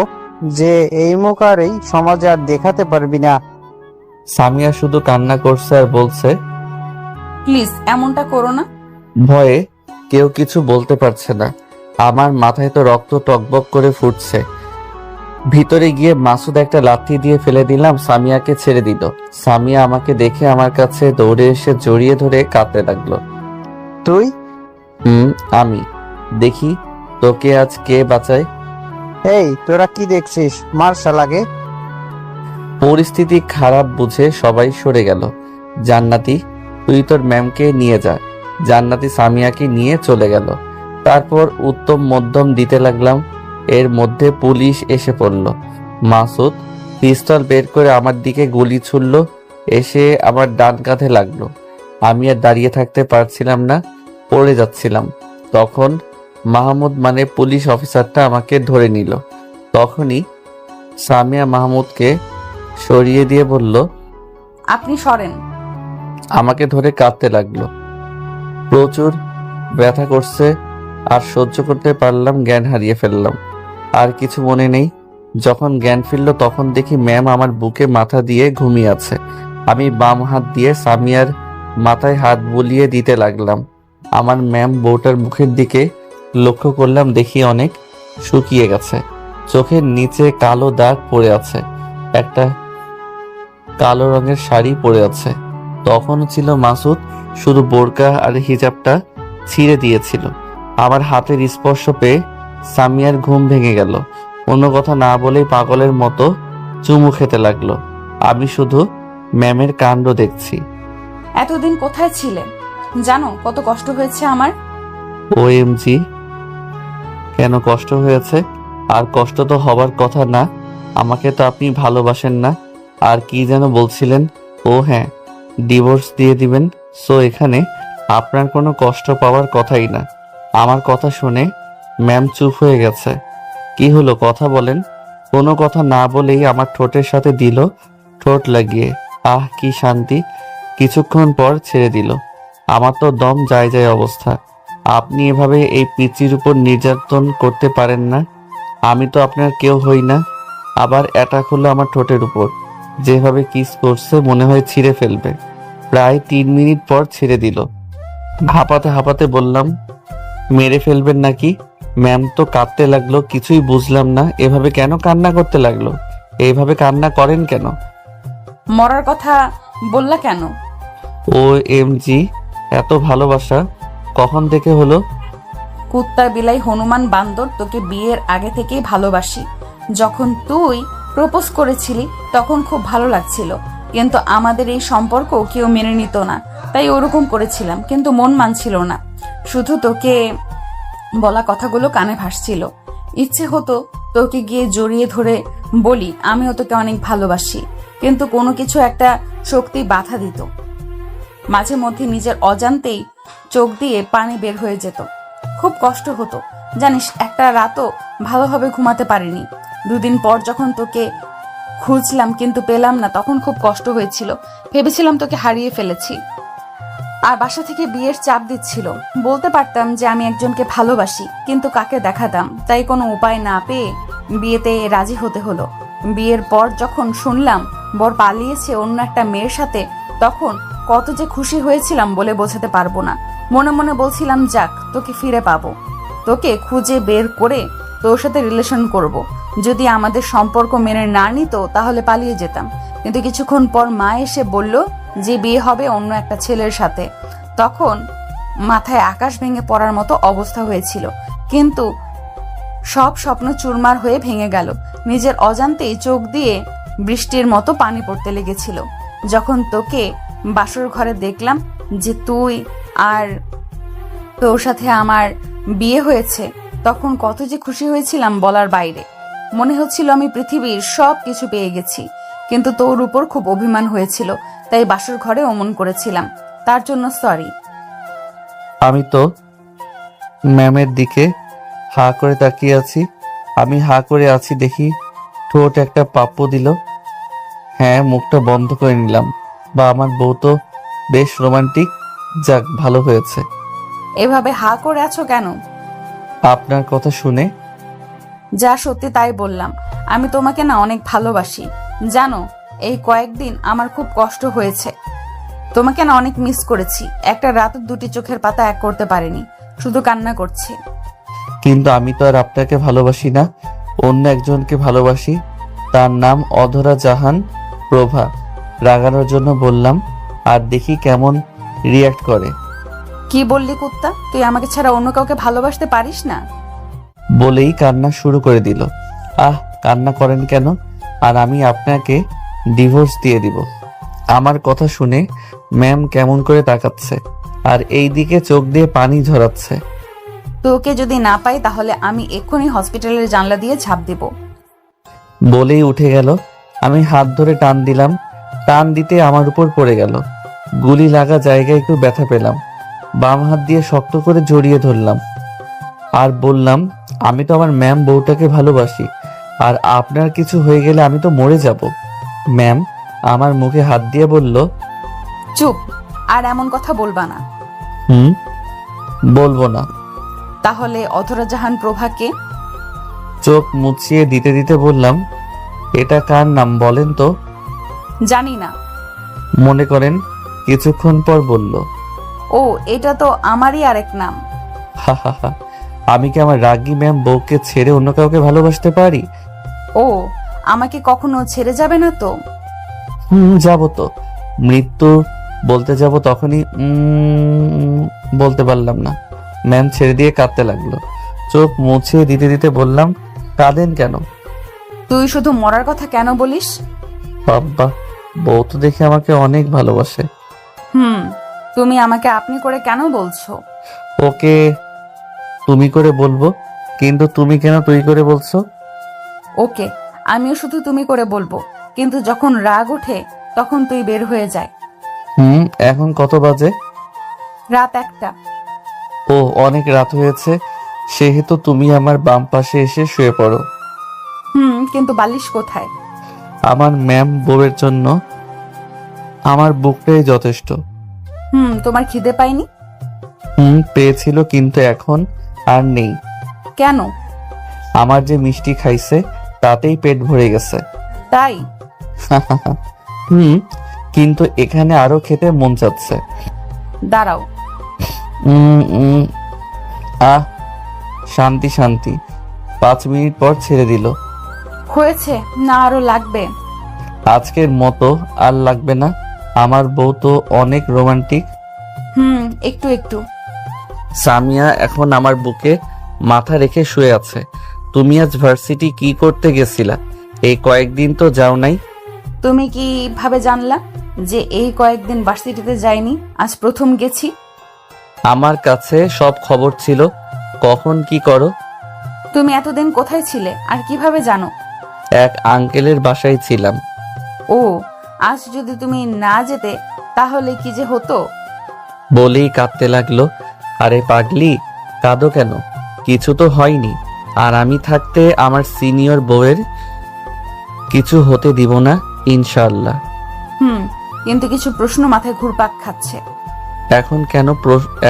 যে এই মুখ আর এই সমাজে আর দেখাতে পারবি না। সামিয়া শুধু কান্না করছে আর বলছে, প্লিজ এমনটা করো না। ভয়ে কেউ কিছু বলতে পারছে না। আমার মাথায় তো রক্ত টকবক করে ফুটছে। ভিতরে গিয়ে মাসুদ একটা লাথি দিয়ে ফেলে দিলাম, সামিয়াকে ছেড়ে দিল। সামিয়া আমাকে দেখে আমার কাছে দৌড়ে এসে জড়িয়ে ধরে কাঁদতে লাগলো। তুই? আমি। দেখি তোকে আজ কে বাঁচায়। এই তোরা কি দেখছিস? মার শালাকে। পরিস্থিতি খারাপ বুঝে সবাই সরে গেল। জান্নাতি, তুই তোর ম্যামকে নিয়ে যা। জান্নাতি সামিয়াকে নিয়ে চলে গেল। তারপর উত্তম মধ্যম দিতে লাগলাম। এর মধ্যে পুলিশ এসে পড়ল। মাসুদ পিস্তল বের করে আমার দিকে গুলি ছুড়ল, এসে আমার ডান কাঁধে লাগলো। আমি আর দাঁড়িয়ে থাকতে পারছিলাম না, পড়ে যাচ্ছিলাম। তখন মাহমুদ মানে পুলিশ অফিসারটা আমাকে ধরে নিল। তখনই সামিয়া মাহমুদকে সরিয়ে দিয়ে বলল, আপনি সরেন। আমাকে ধরে কাঁদতে লাগলো। প্রচুর ব্যথা করছে আর সহ্য করতে পারলাম, জ্ঞান হারিয়ে ফেললাম। আর কিছু মনে নেই। যখন জ্ঞান ফিরল তখন দেখি ম্যাম আমার বুকে মাথা দিয়ে ঘুমিয়ে আছে। আমি বাম হাত দিয়ে সামিয়ার মাথায় হাত বুলিয়ে দিতে লাগলাম। আমার ম্যাম বউটার মুখের দিকে লক্ষ্য করলাম, দেখি অনেক শুকিয়ে গেছে। চোখের নিচে কালো দাগ পড়ে আছে। একটা কালো রঙের শাড়ি পরে আছে। তখনও ছিল মাসুদ, শুধু বোরকা আর হিজাবটা ছিঁড়ে দিয়েছিল। আমার হাতের স্পর্শ পেয়ে সামিয়ার ঘুম ভেঙে গেল। কোনো কথা না বলেই পাগলের মতো চুমু খেতে লাগলো। আমি শুধু ম্যামের কাণ্ড দেখছি। এতদিন কোথায় ছিলে? জানো কত কষ্ট হয়েছে আমার? ওএমজি, কেন কষ্ট হয়েছে? আর কষ্ট তো হবার কথা না। আমাকে তো আপনি ভালোবাসেন না। আর কি যেন বলছিলেন? ও হ্যাঁ, ডিভোর্স দিয়ে দিবেন। সো এখানে আপনার কোনো কষ্ট পাওয়ার কথাই না। আমার কথা শুনে ম্যাম চুপ হয়ে গেছে। কি হলো, কথা বলেন। কোনো কথা না বলেই আমার ঠোঁটের সাথে দিল ঠোঁট লাগিয়ে। আহ, কি শান্তি। কিছুক্ষণ পর ছেড়ে দিল। আমার তো দম যায় যায় অবস্থা। আপনি এভাবে এই পিচির উপর নির্যাতন করতে পারেন না। আমি তো আপনার কেউ হই না। আবার অ্যাটাক হলো আমার ঠোঁটের উপর। যেভাবে কিস করছে মনে হয় ছিঁড়ে ফেলবে। প্রায় 3 মিনিট পর ছেড়ে দিল। হাঁপাতে হাঁপাতে বললাম, মেরে ফেলবেন নাকি? ম্যাম তো কাঁদতে লাগলো। কিছুই বুঝলাম না। এভাবে কেন কান্না করতে লাগলো? এইভাবে কান্না করেন কেন? মরার কথা বললা কেন? ওএমজি, এত ভালোবাসা কখন থেকে হলো? কুত্তা বিলাই হনুমান বান্দর, তোকে বিয়ের আগে থেকেই ভালোবাসি। যখন তুই প্রপোজ করেছিলি তখন খুব ভালো লাগছিল, কিন্তু আমাদের এই সম্পর্ক কেউ মেনে নিত না, তাই ওরকম করেছিলাম। কিন্তু মন মানছিল না। শুধু তোকে বলা কথাগুলো কানে ভাসছিল। ইচ্ছে হতো তোকে গিয়ে জড়িয়ে ধরে বলি আমিও তোকে অনেক ভালোবাসি, কিন্তু কোনো কিছু একটা শক্তি বাধা দিত। মাঝে মধ্যে নিজের অজান্তেই চোখ দিয়ে পানি বের হয়ে যেত। খুব কষ্ট হতো জানিস। একটা রাতও ভালোভাবে ঘুমাতে পারিনি। 2 দিন পর যখন তোকে খুঁজলাম কিন্তু পেলাম না, তখন খুব কষ্ট হয়েছিল। ভেবেছিলাম তোকে হারিয়ে ফেলেছি। আর বাসা থেকে বিয়ের চাপ দিচ্ছিল। বলতে পারতাম যে আমি একজনকে ভালোবাসি, কিন্তু কাকে দেখাতাম? তাই কোনো উপায় না পেয়ে বিয়েতে রাজি হতে হলো। বিয়ের পর যখন শুনলাম বর পালিয়েছে অন্য একটা মেয়ের সাথে, তখন কত যে খুশি হয়েছিলাম বলে বোঝাতে পারবো না। মনে মনে বলছিলাম, যাক তোকে ফিরে পাবো, তোকে খুঁজে বের করে তোর সাথে রিলেশন করব। যদি আমাদের সম্পর্ক মেনে না নিত তাহলে পালিয়ে যেতাম। কিন্তু কিছুক্ষণ পর মা এসে বলল যে বিয়ে হবে অন্য একটা ছেলের সাথে। তখন মাথায় আকাশ ভেঙে পড়ার মতো অবস্থা হয়েছিল, কিন্তু সব স্বপ্ন চুরমার হয়ে ভেঙে গেল। নিজের অজান্তেই চোখ দিয়ে বৃষ্টির মতো পানি পড়তে লেগেছিল। যখন তোকে বাসর ঘরে দেখলাম যে তুই আর তোর সাথে আমার বিয়ে হয়েছে, তখন কত যে খুশি হয়েছিলাম বলার বাইরে। মনে হচ্ছিল আমি পৃথিবীর সব কিছু পেয়ে গেছি। কিন্তু তোর উপর খুব অভিমান হয়েছিল, তাই বাসর ঘরে অমন করেছিলাম। তার জন্য সরি। আমি তো ম্যামের দিকে হা করে তাকিয়ে আছি। আমি হা করে আছি, দেখি ঠোঁট একটা পাপ্পু দিল। হ্যাঁ, মুখটা বন্ধ করে নিলাম। বা আমার বউ তো বেশ রোমান্টিক। যাক, ভালো হয়েছে। এভাবে হা করে আছো কেন? আপনার কথা শুনে। যা সত্যি তাই বললাম। আমি তোমাকে না অনেক ভালোবাসি জানো। এই কয়েকদিন আমার খুব কষ্ট হয়েছে। তোমাকে না অনেক মিস করেছি। একটা রাত দুটি চোখের পাতা এক করতে পারিনি, শুধু কান্না করছি। কিন্তু আমি তো আর আপনাকে ভালোবাসি না, অন্য একজনকে ভালোবাসি। তার নাম অধরা জাহান প্রভা। রাগানোর জন্য বললাম, আর দেখি কেমন রিয়াক্ট করে। কি বললি কুত্তা? তুই আমাকে ছাড়া অন্য কাউকে ভালোবাসতে পারিস না? বলেই কান্না শুরু করে দিল। আহ, কান্না করেন কেন? আর আমি আপনাকে ডিভোর্স দিয়ে দিব। আমার কথা শুনে ম্যাম কেমন করে তাকাচ্ছে, আর এই দিকে চোখ দিয়ে পানি ঝরাচ্ছে। তোকে যদি না পাই তাহলে আমি এক্ষুনি হসপিটালের জানলা দিয়ে ঝাঁপ দিব। বলেই উঠে গেল। আমি হাত ধরে টান দিলাম। টান দিতে আমার উপর পড়ে গেল। গুলি লাগা জায়গায় একটু ব্যথা পেলাম। বাম হাত দিয়ে শক্ত করে জড়িয়ে ধরলাম আর বললাম, আমি তো আমার ম্যাম বউটাকে ভালোবাসি, আর আপনার কিছু হয়ে গেলে আমি তো মরে যাব। ম্যাম আমার মুখে হাত দিয়ে বলল, চুপ, আর এমন কথা বলবা না। বলবো না। তাহলে অধরা জাহান প্রভাকে? চোখ মুছিয়ে দিতে দিতে বললাম, এটা কার নাম বলেন তো? জানি না। মনে করেন কিছুক্ষণ পর বলল, ও, এটা তো আমারই আরেক নাম। হা হা হা। আমি কি আমার রাগী ম্যাম বউকে ছেড়ে অন্য কাউকে ভালোবাসতে পারি? ও, আমাকে কখনো ছেড়ে যাবে না তো? যাব তো। মৃত্যু বলতে যাব তখনই বলতে পারলাম না। ম্যাম ছেড়ে দিয়ে কাঁদতে লাগলো। চোখ মুছে দিতে দিতে বললাম, কাঁদেন কেন? তুই শুধু মরার কথা কেন বলিস? বাবা, বউ তো দেখে আমাকে অনেক ভালোবাসে। তুমি আমাকে আপনি করে কেন বলছো? ওকে তুমি করে বলবো, কিন্তু তুমি কেন তুই করে বলছো? ওকে, আমিও শুধু তুমি করে বলবো, কিন্তু যখন রাগ ওঠে তখন তুই বের হয়ে যায়। এখন কত বাজে? রাত 1টা। ও, অনেক রাত হয়েছে। সেহেতু তুমি আমার বাম পাশে এসে শুয়ে পড়ো। কিন্তু বালিশ কোথায়? আমার ম্যাম বউয়ের জন্য আমার বুকটাই যথেষ্ট। তোমার খিদে পাইনি? পেয়েছিল, কিন্তু এখন আর নেই। কেন? আমার যে মিষ্টি খাইছে তাতেই পেট ভরে গেছে। তাই? কিন্তু এখানে আরো খেতে মন চাচ্ছে। দাঁড়াও। শান্তি শান্তি। 5 মিনিট পর ছেড়ে দিল। হয়েছে না, আরো লাগবে? আজকের মতো আর লাগবে না। আমার বউ তো অনেক রোমান্টিক। একটু একটু। সামিয়া এখন আমার বুকে মাথা রেখে শুয়ে আছে। তুমি আজ ভার্সিটি কি করতে গেছিলা? এই কয়েকদিন তো যাও নাই। তুমি কিভাবে জানলা যে এই কয়েকদিন ভার্সিটিতে যাইনি? আজ প্রথম গেছি। আমার কাছে সব খবর ছিল। কখন কি করো? তুমি এতদিন কোথায় ছিলে আর কিভাবে জানো? এক আঙ্কেলের বাসায় ছিলাম। ও, আজ যদি তুমি না যেতে তাহলে কি যে হতো? বলেই কাঁদতে লাগলো। আরে পাগলি, কাঁদো কেন? কিছু তো হয়নি। আর আমি থাকতে আমার সিনিয়র বউয়ের কিছু হতে দিব না, ইনশাআল্লাহ। কিন্তু কিছু প্রশ্ন মাথায় ঘুরপাক খাচ্ছে।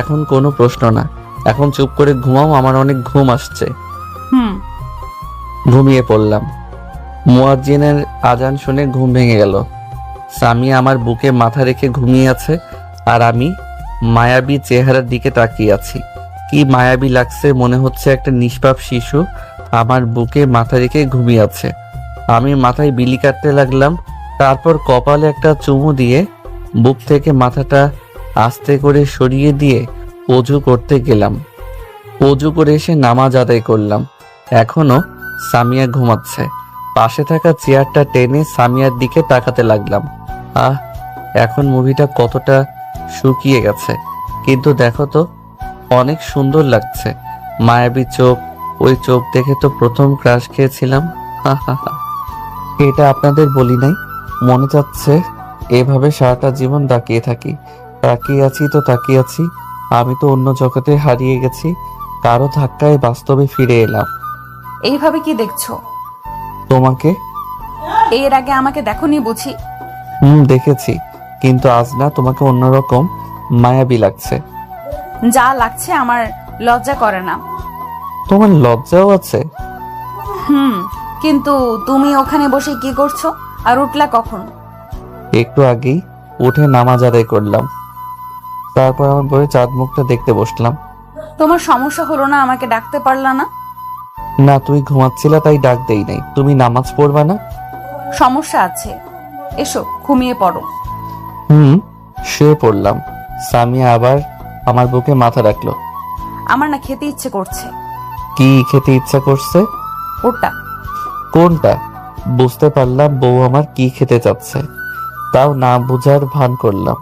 এখন কোনো প্রশ্ন না। এখন চুপ করে ঘুমাও, আমার অনেক ঘুম আসছে। ঘুমিয়ে পড়লাম। মুয়াজ্জিনের আজান শুনে ঘুম ভেঙে গেল। সামিয়া আমার বুকে মাথা রেখে ঘুমিয়ে আছে, আর আমি মায়াবী চেহারার দিকে তাকিয়ে আছি। কি মায়াবী লাগছে, মনে হচ্ছে একটা নিষ্পাপ শিশু আমার বুকে মাথা রেখে ঘুমিয়ে আছে। আমি মাথায় বিলি কাটতে লাগলাম। তারপর কপালে একটা চুমু দিয়ে বুক থেকে মাথাটা আস্তে করে সরিয়ে দিয়ে অজু করতে গেলাম। অজু করে এসে নামাজ আদায় করলাম। এখনো সামিয়া ঘুমাচ্ছে। পাশে থাকা চেয়ারটা টেনে সামিয়ার দিকে তাকাতে লাগলাম। এখন মুভিটা কতটা শুকিয়ে গেছে, কিন্তু দেখো তো অনেক সুন্দর লাগছে। মায়াবী চোখ, ওই চোখ দেখে তো প্রথম ক্রাশ খেয়েছিলাম। এটা আপনাদের বলি নাই? মনে যাচ্ছে এভাবে সারাটা জীবন তাকিয়ে থাকি। তাকিয়ে আছি তো তাকিয়ে আছি। আমি তো অন্য জগতে হারিয়ে গেছি। কারো ধাক্কায় বাস্তবে ফিরে এলাম। এইভাবে কি দেখছো? তোমাকে। এর আগে আমাকে দেখোনি বুঝি? দেখেছি, কিন্তু আজ না তোমাকে অন্যরকম মায়াবী লাগছে। যা লাগছে আমার লজ্জা করে না। তোমার লজ্জাও আছে? কিন্তু তুমি ওখানে বসে কি করছো আর উঠলা কখন? একটু আগেই উঠে নামাজ আদায় করলাম, তারপর আমার বইয়ে চাঁদ মুখটা দেখতে বসলাম। তোমার সমস্যা হলো না আমাকে ডাকতে পারলা না? না, তুমি ঘুমাচ্ছিলা তাই ডাক দেই নাই। তুমি নামাজ পড়বা না? সমস্যা আছে, এসো ঘুমিয়ে পড়ো। শুয়ে পড়লাম। সামিয়া আবার আমার বুকে মাথা রাখলো। আমার না খেতে ইচ্ছে করছে। কি খেতে ইচ্ছা করছে? ওটা। কোনটা? বুঝতে পারলাম বউ আমার কি খেতে চাচ্ছে, তাও না বুঝার ভান করলাম।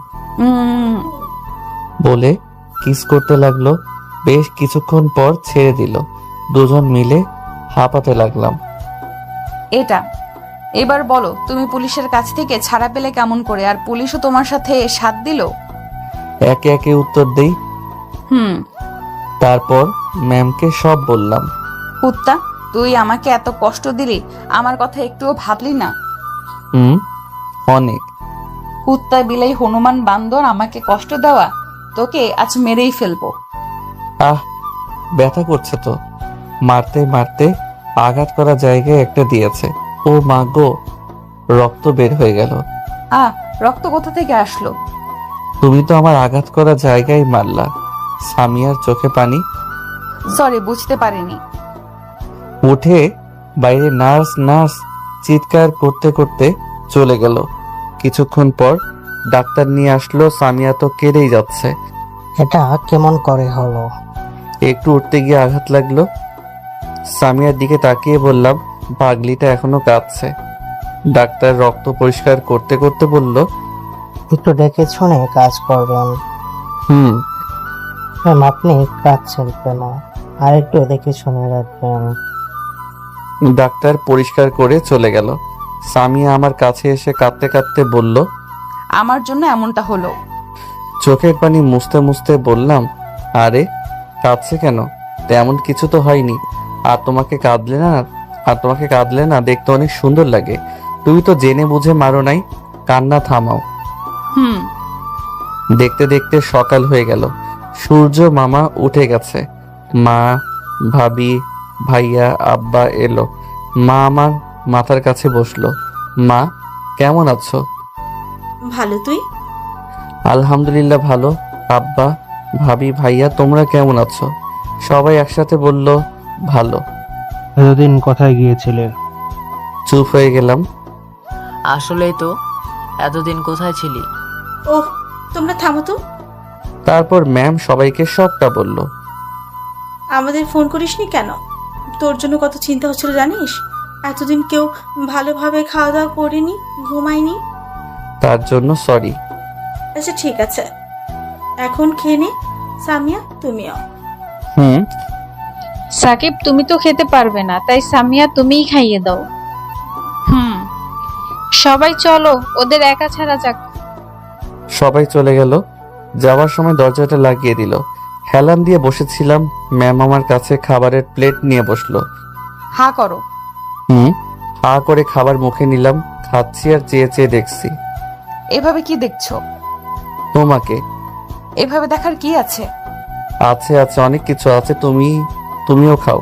বলে কিস করতে লাগলো। বেশ কিছুক্ষণ পর ছেড়ে দিল। দুজন মিলে হাঁপাতে লাগলাম। এটা। এবার বলো, তুমি পুলিশের কাছ থেকে ছাড়া পেলে কেমন করে, আর পুলিশও তোমার সাথে সাথ দিল? একে একে উত্তর দেই। তারপর ম্যামকে সব বললাম। কুত্তা, তুই আমাকে এত কষ্ট দিলি, আমার কথা একটুও ভাবলি না? অনেক। কুত্তা, বিলাই, হনুমান, বান্দর, আমাকে কষ্ট দেওয়া, তোকে আজ মেরেই ফেলবো। ব্যথা করছে তো। মারতে মারতে আঘাত করা জায়গায় একটা দিয়েছে। ও মা গো, রক্ত বের হয়ে গেল। রক্ত কোথা থেকে আসলো? তুমি তো আমার আঘাত করা জায়গায় মারলা। সামিয়ার চোখে পানি। সরি, বুঝতে পারিনি। উঠে বাইরে নার্স নার্স চিৎকার করতে করতে চলে গেল। কিছুক্ষণ পর ডাক্তার নিয়ে আসলো। সামিয়া তো কেঁদেই যাচ্ছে। এটা কেমন করে হলো? একটু উঠতে গিয়ে আঘাত লাগলো। সামিয়ার দিকে তাকিয়ে বললাম, পাগলিটা এখনো কাঁদছে। ডাক্তার রক্ত পরিষ্কার করতে করতে বলল, একটু দেখে শুনে কাজ করবেন। ম্যাম, আপনি কাঁদছেন কেন? আর একটু দেখে শুনে রাখবেন। ডাক্তার পরিষ্কার করে চলে গেল। সামিয়া আমার কাছে এসে কাঁদতে কাঁদতে বলল, আমার জন্য এমনটা হলো। চোখের পানি মুছতে মুছতে বললাম, আরে কাঁদছে কেন? তেমন কিছু তো হয়নি। আর তোমাকে কাঁদলে না দেখতে অনেক সুন্দর লাগে। তুমি তো জেনে বুঝে মারো নাই, কান্না থামাও। দেখতে দেখতে সকাল হয়ে গেল। সূর্য মামা উঠে গেছে। মা, ভাবি, ভাইয়া, আব্বা এলো। মা আমার মাথার কাছে বসলো। মা, কেমন আছো? ভালো, তুই? আলহামদুলিল্লাহ ভালো। আব্বা, ভাবি, ভাইয়া, তোমরা কেমন আছো? সবাই একসাথে বলল, ভালো। এতদিন কোথায় গিয়েছিলে? চুপ হয়ে গেলাম। আসলেই তো, এতদিন কোথায় ছিলি? ওহ, তোমরা থামো তো। তারপর ম্যাম সবাইকে সবটা বলল। আমাদের ফোন করিসনি কেন? তোর জন্য কত চিন্তা হচ্ছিল জানিস? এতদিন কেউ ভালোভাবে খাওয়া দাওয়া করেনি, ঘুমায়নি। তার জন্য সরি। আচ্ছা ঠিক আছে, এখন খেয়ে নে। সামিয়া, তুমিও। সাকিব, তুমি তো খেতে পারবে না, তাই সামিয়া তুমিই খাইয়ে দাও। সবাই চলো, ওদের একা ছাড়া যাক। সবাই চলে গেল। যাওয়ার সময় দরজাটা লাগিয়ে দিল। হেলান দিয়ে বসেছিলাম। ম্যাম আমার কাছে খাবারের প্লেট নিয়ে বসলো। হা করো। হা করে খাবার মুখে নিলাম। খাচ্ছি আর চেয়ে চেয়ে দেখছি। এভাবে কি দেখছো? তোমাকে। এভাবে দেখার কি আছে? আছে আছে, অনেক কিছু আছে। তুমিও খাও।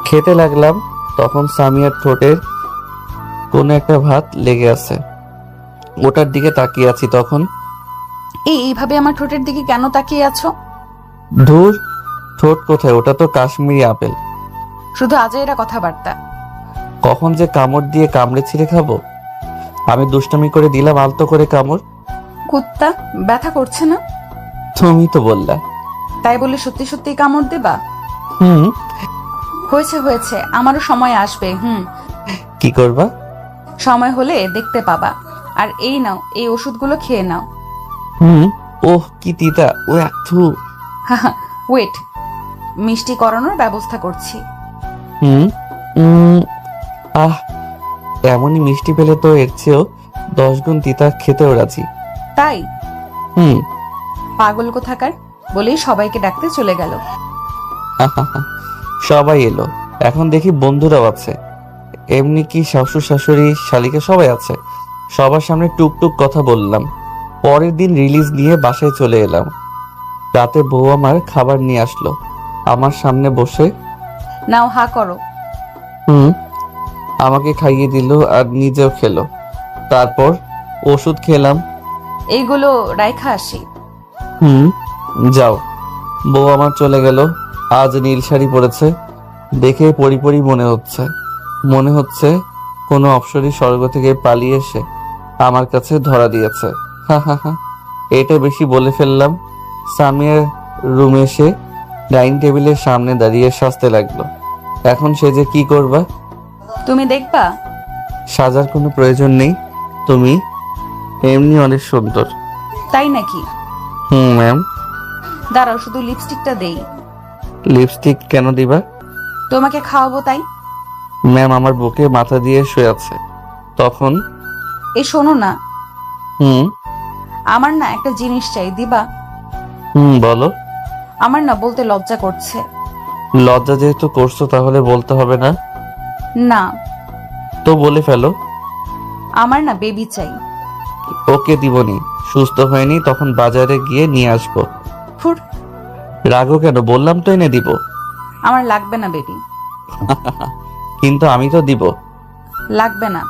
খেতে লাগলাম। তখন সামিয়ার ঠোঁটের কোন একটা ভাত লেগে আছে। ওটার দিকে তাকিয়ে আছি। তখন এইভাবে আমার ঠোঁটের দিকে কেন তাকিয়ে আছো? ধুর, ঠোঁট কোথায়? ওটা তো কাশ্মীরি আপেল। শুধু আজাইরা কথাবার্তা। কখন যে কামড় দিয়ে কামড়ে ছিঁড়ে খাবো। আমি দুষ্টামি করে দিলাম আলতো করে কামড়। কুত্তা, ব্যথা করছে না? তুমি তো বললা। তাই বলে সত্যি সত্যি কামড় দেবা? হয়েছে হয়েছে, আমারও সময় আসবে। কি করবা? সময় হলে দেখতে পাবা। আর এই নাও, এই ওষুধগুলো খেয়ে নাও। ওহ, কি তিতা। ও একটু ওয়েট, মিষ্টি করানোর ব্যবস্থা করছি। এমনই মিষ্টি পেলে তো এর চেয়েও 10 গুণ তিতা খেতেও রাজি। তাই? পাগল কোথাকার, বলেই সবাইকে ডাকতে চলে গেল। সবাই এলো। এখন দেখি বন্ধুরাও আছে, এমনি কি শ্বশুর শাশুড়ি শালিকা সবাই আছে। সবার সামনে টুকটুক কথা বললাম। পরের দিন রিলিজ নিয়ে বাসায় চলে এলাম। রাতে বউ আমার খাবার নিয়ে আসলো, আমার সামনে বসে নাও হা করো। আমাকে খাইয়ে দিল আর নিজেও খেলো। তারপর ওষুধ খেলাম। এইগুলো রাইখা আসি। যাও। বউ আমার চলে গেল। আজ নীল শাড়ি পরেছে, দেখে পরি মনে হচ্ছে কোনো অপ্সরী স্বর্গ থেকে পালিয়ে এসে আমার কাছে ধরা দিয়েছে। হা হা হা, এটা বেশি বলে ফেললাম। সামিয়ার রুমে এসে ডাইনিং টেবিলের সামনে দাঁড়িয়ে সাজতে লাগলো। এখন সে যে কি করবা? তুমি দেখবা। সাজার কোনো প্রয়োজন নেই, তুমি এমনি অনেক সুন্দর। তাই নাকি? ম্যাম। দাঁড়াও, শুধু লিপস্টিকটা দেই। লিপস্টিক কেন দিবা? তোমাকে খাওয়াবো তাই। ম্যাম আমার বুকে মাথা দিয়ে শুয়ে আছে। তখন এই শোনো না, হুম আমার না একটা জিনিস চাই, দিবা? বলো। আমার না বলতে লজ্জা করছে। লজ্জা যেহেতু করছো তাহলে বলতে হবে না? না, তো বলে ফেলো। আমার না বেবি চাই। ওকে দিবনি, সুস্থ হয়নি তখন বাজারে গিয়ে নিয়ে আসবো। ফুর। রাগো কেন? বললাম তো এনে দিব। আমার লাগবে না বেবি। কিন্তু আমি তো দিব। লাগবে না।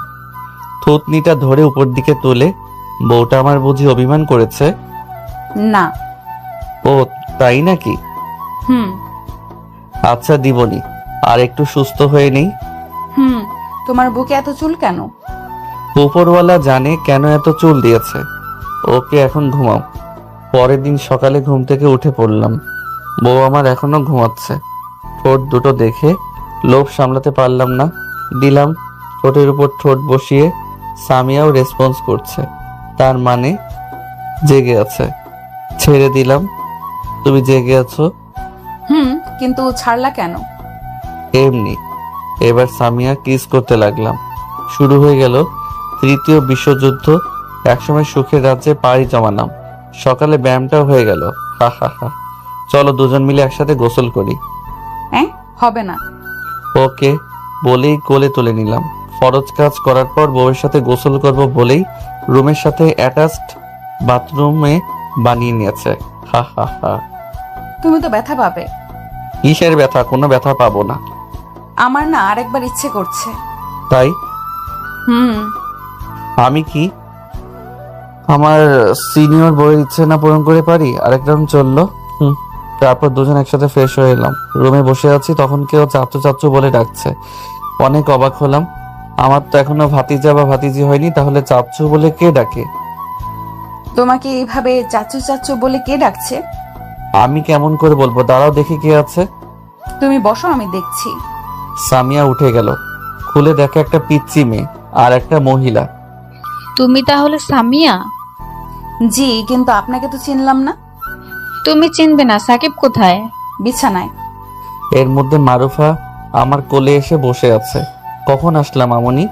থুতনিটা ধরে উপর দিকে তুলে, বউটা আমার বুঝি অভিমান করেছে? না। ও তাই নাকি? হুম আচ্ছা দিবনি, আর একটু সুস্থ হয়ে নেই। তোমার বুকে এত চুল কেন? উপরওয়ালা জানে কেন এত চুল দিয়েছে। ওকে এখন ঘুমাও। পরের দিন সকালে ঘুম থেকে উঠে পড়লাম, বউ আমার এখনো ঘুমাচ্ছে। ঠোঁট দুটো দেখে লোভ সামলাতে পারলাম না, দিলাম। ঠোঁটের উপর ঠোঁট বসিয়ে সামিয়াও রেসপন্স করছে, তার মানে জেগে আছে। ছেড়ে দিলাম। তুমি জেগে আছো? কিন্তু ছাড়লা কেন? এমনি। এবার সামিয়া কিস করতে লাগলাম। শুরু হয়ে গেল তৃতীয় বিশ্বযুদ্ধ। একসময় সুখের রাজ্যে পাড়ি জমালাম। সকালে ব্যায়ামটাও হয়ে গেল। হা হা হা। চলো দুজন মিলে একসাথে গোসল করি। হবে না। ওকে বলেই কোলে তুলে নিলাম। ফরজ কাজ করার পর বউয়ের সাথে গোসল করব বলেই রুমের সাথে অ্যাটাচড বাথরুমে বানিয়ে নিয়েছে। হা হা হা। তুমি তো ব্যথা পাবে। কিসের ব্যথা? কোনো ব্যথা পাবো না। আমার না আরেকবার ইচ্ছে করছে। তাই? আমি কি আমার সিনিয়র বইয়ের ইচ্ছে না পূরণ করে পারি? আরেক রাউন্ড চললো। তারপর দুজন একসাথে ফ্রেশ হয়ে এলাম। রুমে বসে আছি, তখন কেউ চাচ্চু চাচ্চু বলে ডাকছে। অনেক অবাক হলাম। আমার তো এখনো ভাতিজা বা ভাতিজি হয়নি, তাহলে চাচ্চু বলে কে ডাকে? তোমাকে এইভাবে চাচু চাচু বলে কে ডাকছে? আমি কেমন করে বলবো? দাঁড়াও দেখি কে আছে। তুমি বসো, আমি দেখছি। সামিয়া উঠে গেল। খুলে দেখে একটা পিচ্চি মেয়ে আর একটা মহিলা। তুমি তাহলে সামিয়া? জি, কিন্তু আপনাকে তো চিনলাম না। তুমি চিনবে না? সাকিব কোথায়? বিছানায়। এর মধ্যে মারুফা আমার কোলে এসে বসে আছে। কখন আসলাম আমনি?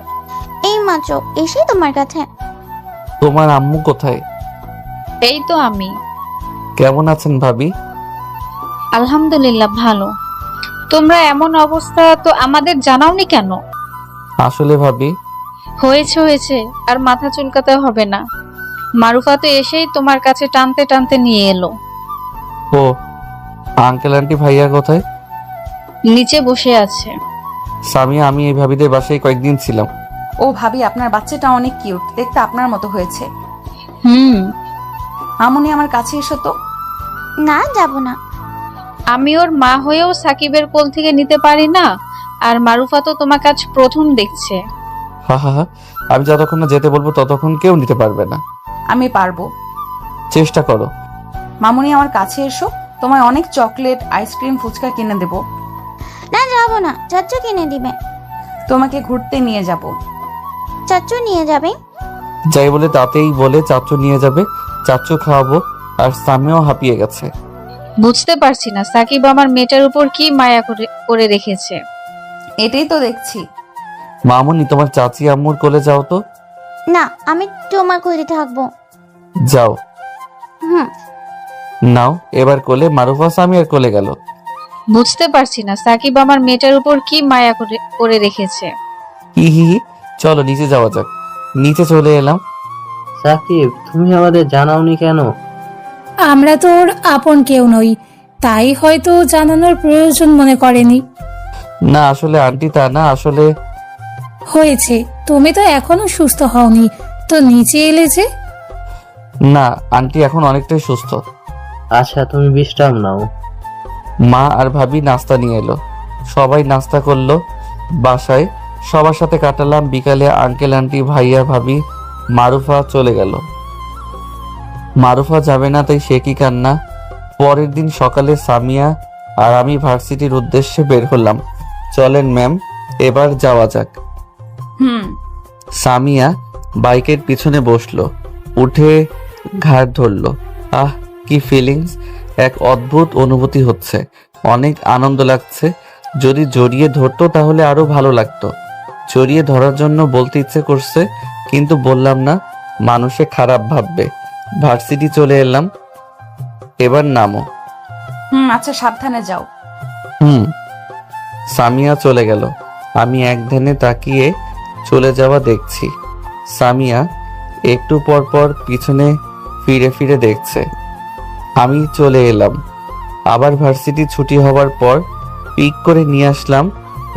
এই মাত্র এসে তোমার কাছে। তোমার আম্মু কোথায়? এই তো আমি। কেমন আছেন ভাবি? আলহামদুলিল্লাহ ভালো। তোমরা এমন অবস্থা তো আমাদের জানাওনি কেন? আসলে ভাবি হয়েছে আর মাথা চুলকাতে হবে না। মারুফা তো এসেই তোমার কাছে টানতে টানতে নিয়ে এলো। ও আঙ্কেল আন্টি ভাইয়া কোথায়? নিচে বসে আছে। সামিয়া আমি এই ভাবিদের বাসায় কয়েকদিন ছিলাম। ও ভাবি, আপনার বাচ্চাটা অনেক কিউট, দেখতে আপনার মতো হয়েছে। আমনি আমার কাছে এসো তো। না, যাব না। আমি ওর মা হয়েও সাকিবের কোল থেকে নিতে পারি না, আর মারুফা তো তোমার কাছ প্রথম দেখছে। হা হা হা। আমি যতক্ষণ না যেতে বলবো ততক্ষণ কেউ নিতে পারবে না। আমি পারবো। চেষ্টা করো। মামুনি আমার কাছে এসো, তোমায় অনেক চকলেট, আইসক্রিম, ফুচকা কিনে দেব। না, যাব না। চাচু কিনে দিবে। তোমাকে ঘুরতে নিয়ে যাব। চাচু নিয়ে যাবে? যাই বলে তাতেই বলে চাচু নিয়ে যাবে, চাচু খাওয়াবো। আর সামিয়াও হাঁপিয়ে গেছে। বুঝতে পারছি না সাকিব আমার মেয়েটার উপর কি মায়া করে রেখেছে। এটাই তো দেখছি। মামুনি তোমার চাচি আম্মুর কোলে যাও তো। না, আমি তোমার কোলে থাকবো। যাও। হুম। নাও এবার কোলে। মারুফা সামিয়ার কোলে গেল। বুঝতে পারছি না সাকিব আমার মেয়েটার উপর কি মায়া করে রেখেছে। হি হি হি, চলো নিচে যাওয়া যাক। নিচে চলে এলাম। সাকিব, তুমি আমাদের জানাওনি কেন? আমরা তোর আপন কেউ নই, তাই হয়তো জানানোর প্রয়োজন মনে করেনি। না আসলে আন্টি তা না, আসলে হয়েছে, তুমি তো এখনো সুস্থ হওনি, তো নিচে এলে যে? না আন্টি এখন অনেকটাই সুস্থ। আচ্ছা, তুমি বিশ্রাম নাও। মা আর ভাবি নাস্তা নিয়ে এলো, সবাই নাস্তা করলো। বাসায় সবার সাথে কাটালাম বিকালে। আঙ্কেল আন্টি ভাইয়া ভাবি মারুফা চলে গেল। মারুফা যাবে না তাই সে কি কান্না। পরের দিন সকালে সামিয়া আর আমি ভার্সিটির উদ্দেশ্যে বের হলাম। চলেন ম্যাম, এবার যাওয়া যাক। সামিয়া বাইকের পিছনে বসলো, উঠে ঘাট ধরলো। আহ কি ফিলিংস, এক অদ্ভুত অনুভূতি হচ্ছে, অনেক আনন্দ লাগছে। যদি জড়িয়ে ধরতো তাহলে আরো ভালো লাগতো। জড়িয়ে ধরার জন্য বলতে ইচ্ছে করছে, কিন্তু বললাম না, মানুষে খারাপ ভাববে। ভার্সিটি চলে এলাম, এবার নামো। আচ্ছা সাবধানে যাও। সামিয়া চলে গেল। আমি এক ধ্যানে তাকিয়ে চলে যাওয়া দেখছি। সামিয়া একটু পর পর পিছনে ফিরে ফিরে দেখছে। আমি চলে এলাম। আবার ভার্সিটি ছুটি হবার পর পিক করে নিয়ে আসলাম।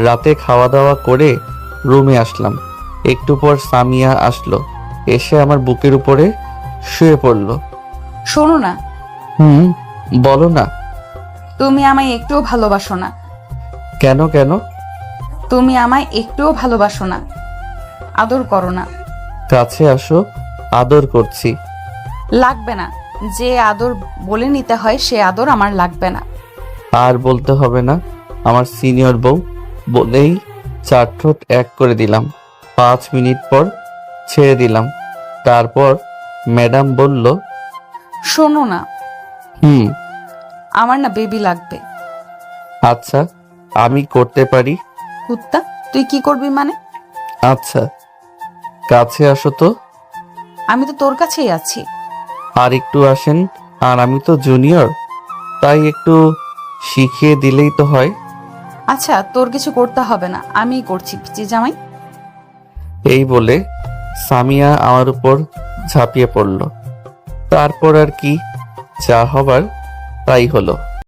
রাতে খাওয়া দাওয়া করে রুমে আসলাম। একটু পর সামিয়া আসলো, এসে আমার বুকের উপরে শুয়ে পড়লো। শোনো না, বলো না। তুমি আমায় একটুও ভালোবাসো না। কেন কেন? তুমি আমায় একটুও ভালোবাসো না, আদর করো না। কাছে আসো, আদর করছি। লাগবে না, যে আদর বলে নিতে হয় সে আদর আমার লাগবে না। আর বলতে হবে না, আমার সিনিয়র বউ বলেই চার ঠোঁট এক করে দিলাম। 5 মিনিট পর ছেড়ে দিলাম। তারপর ম্যাডাম বলল, শোনো না, হুম আমার না বেবি লাগবে। আচ্ছা আমি করতে পারি। কুত্তা, তুই কি করবি মানে? আচ্ছা কাছে আসো তো। আমি তো তোর কাছেই আছি। আর একটু আসেন, আর আমি তো জুনিয়র, তাই একটু শিখিয়ে দিলেই তো হয়। আচ্ছা তোর কিছু করতে হবে না, আমিই করছি পিচি জামাই। এই বলে সামিয়া আমার উপর ঝাঁপিয়ে পড়ল। তারপর আর কি, যা হবার তাই হলো।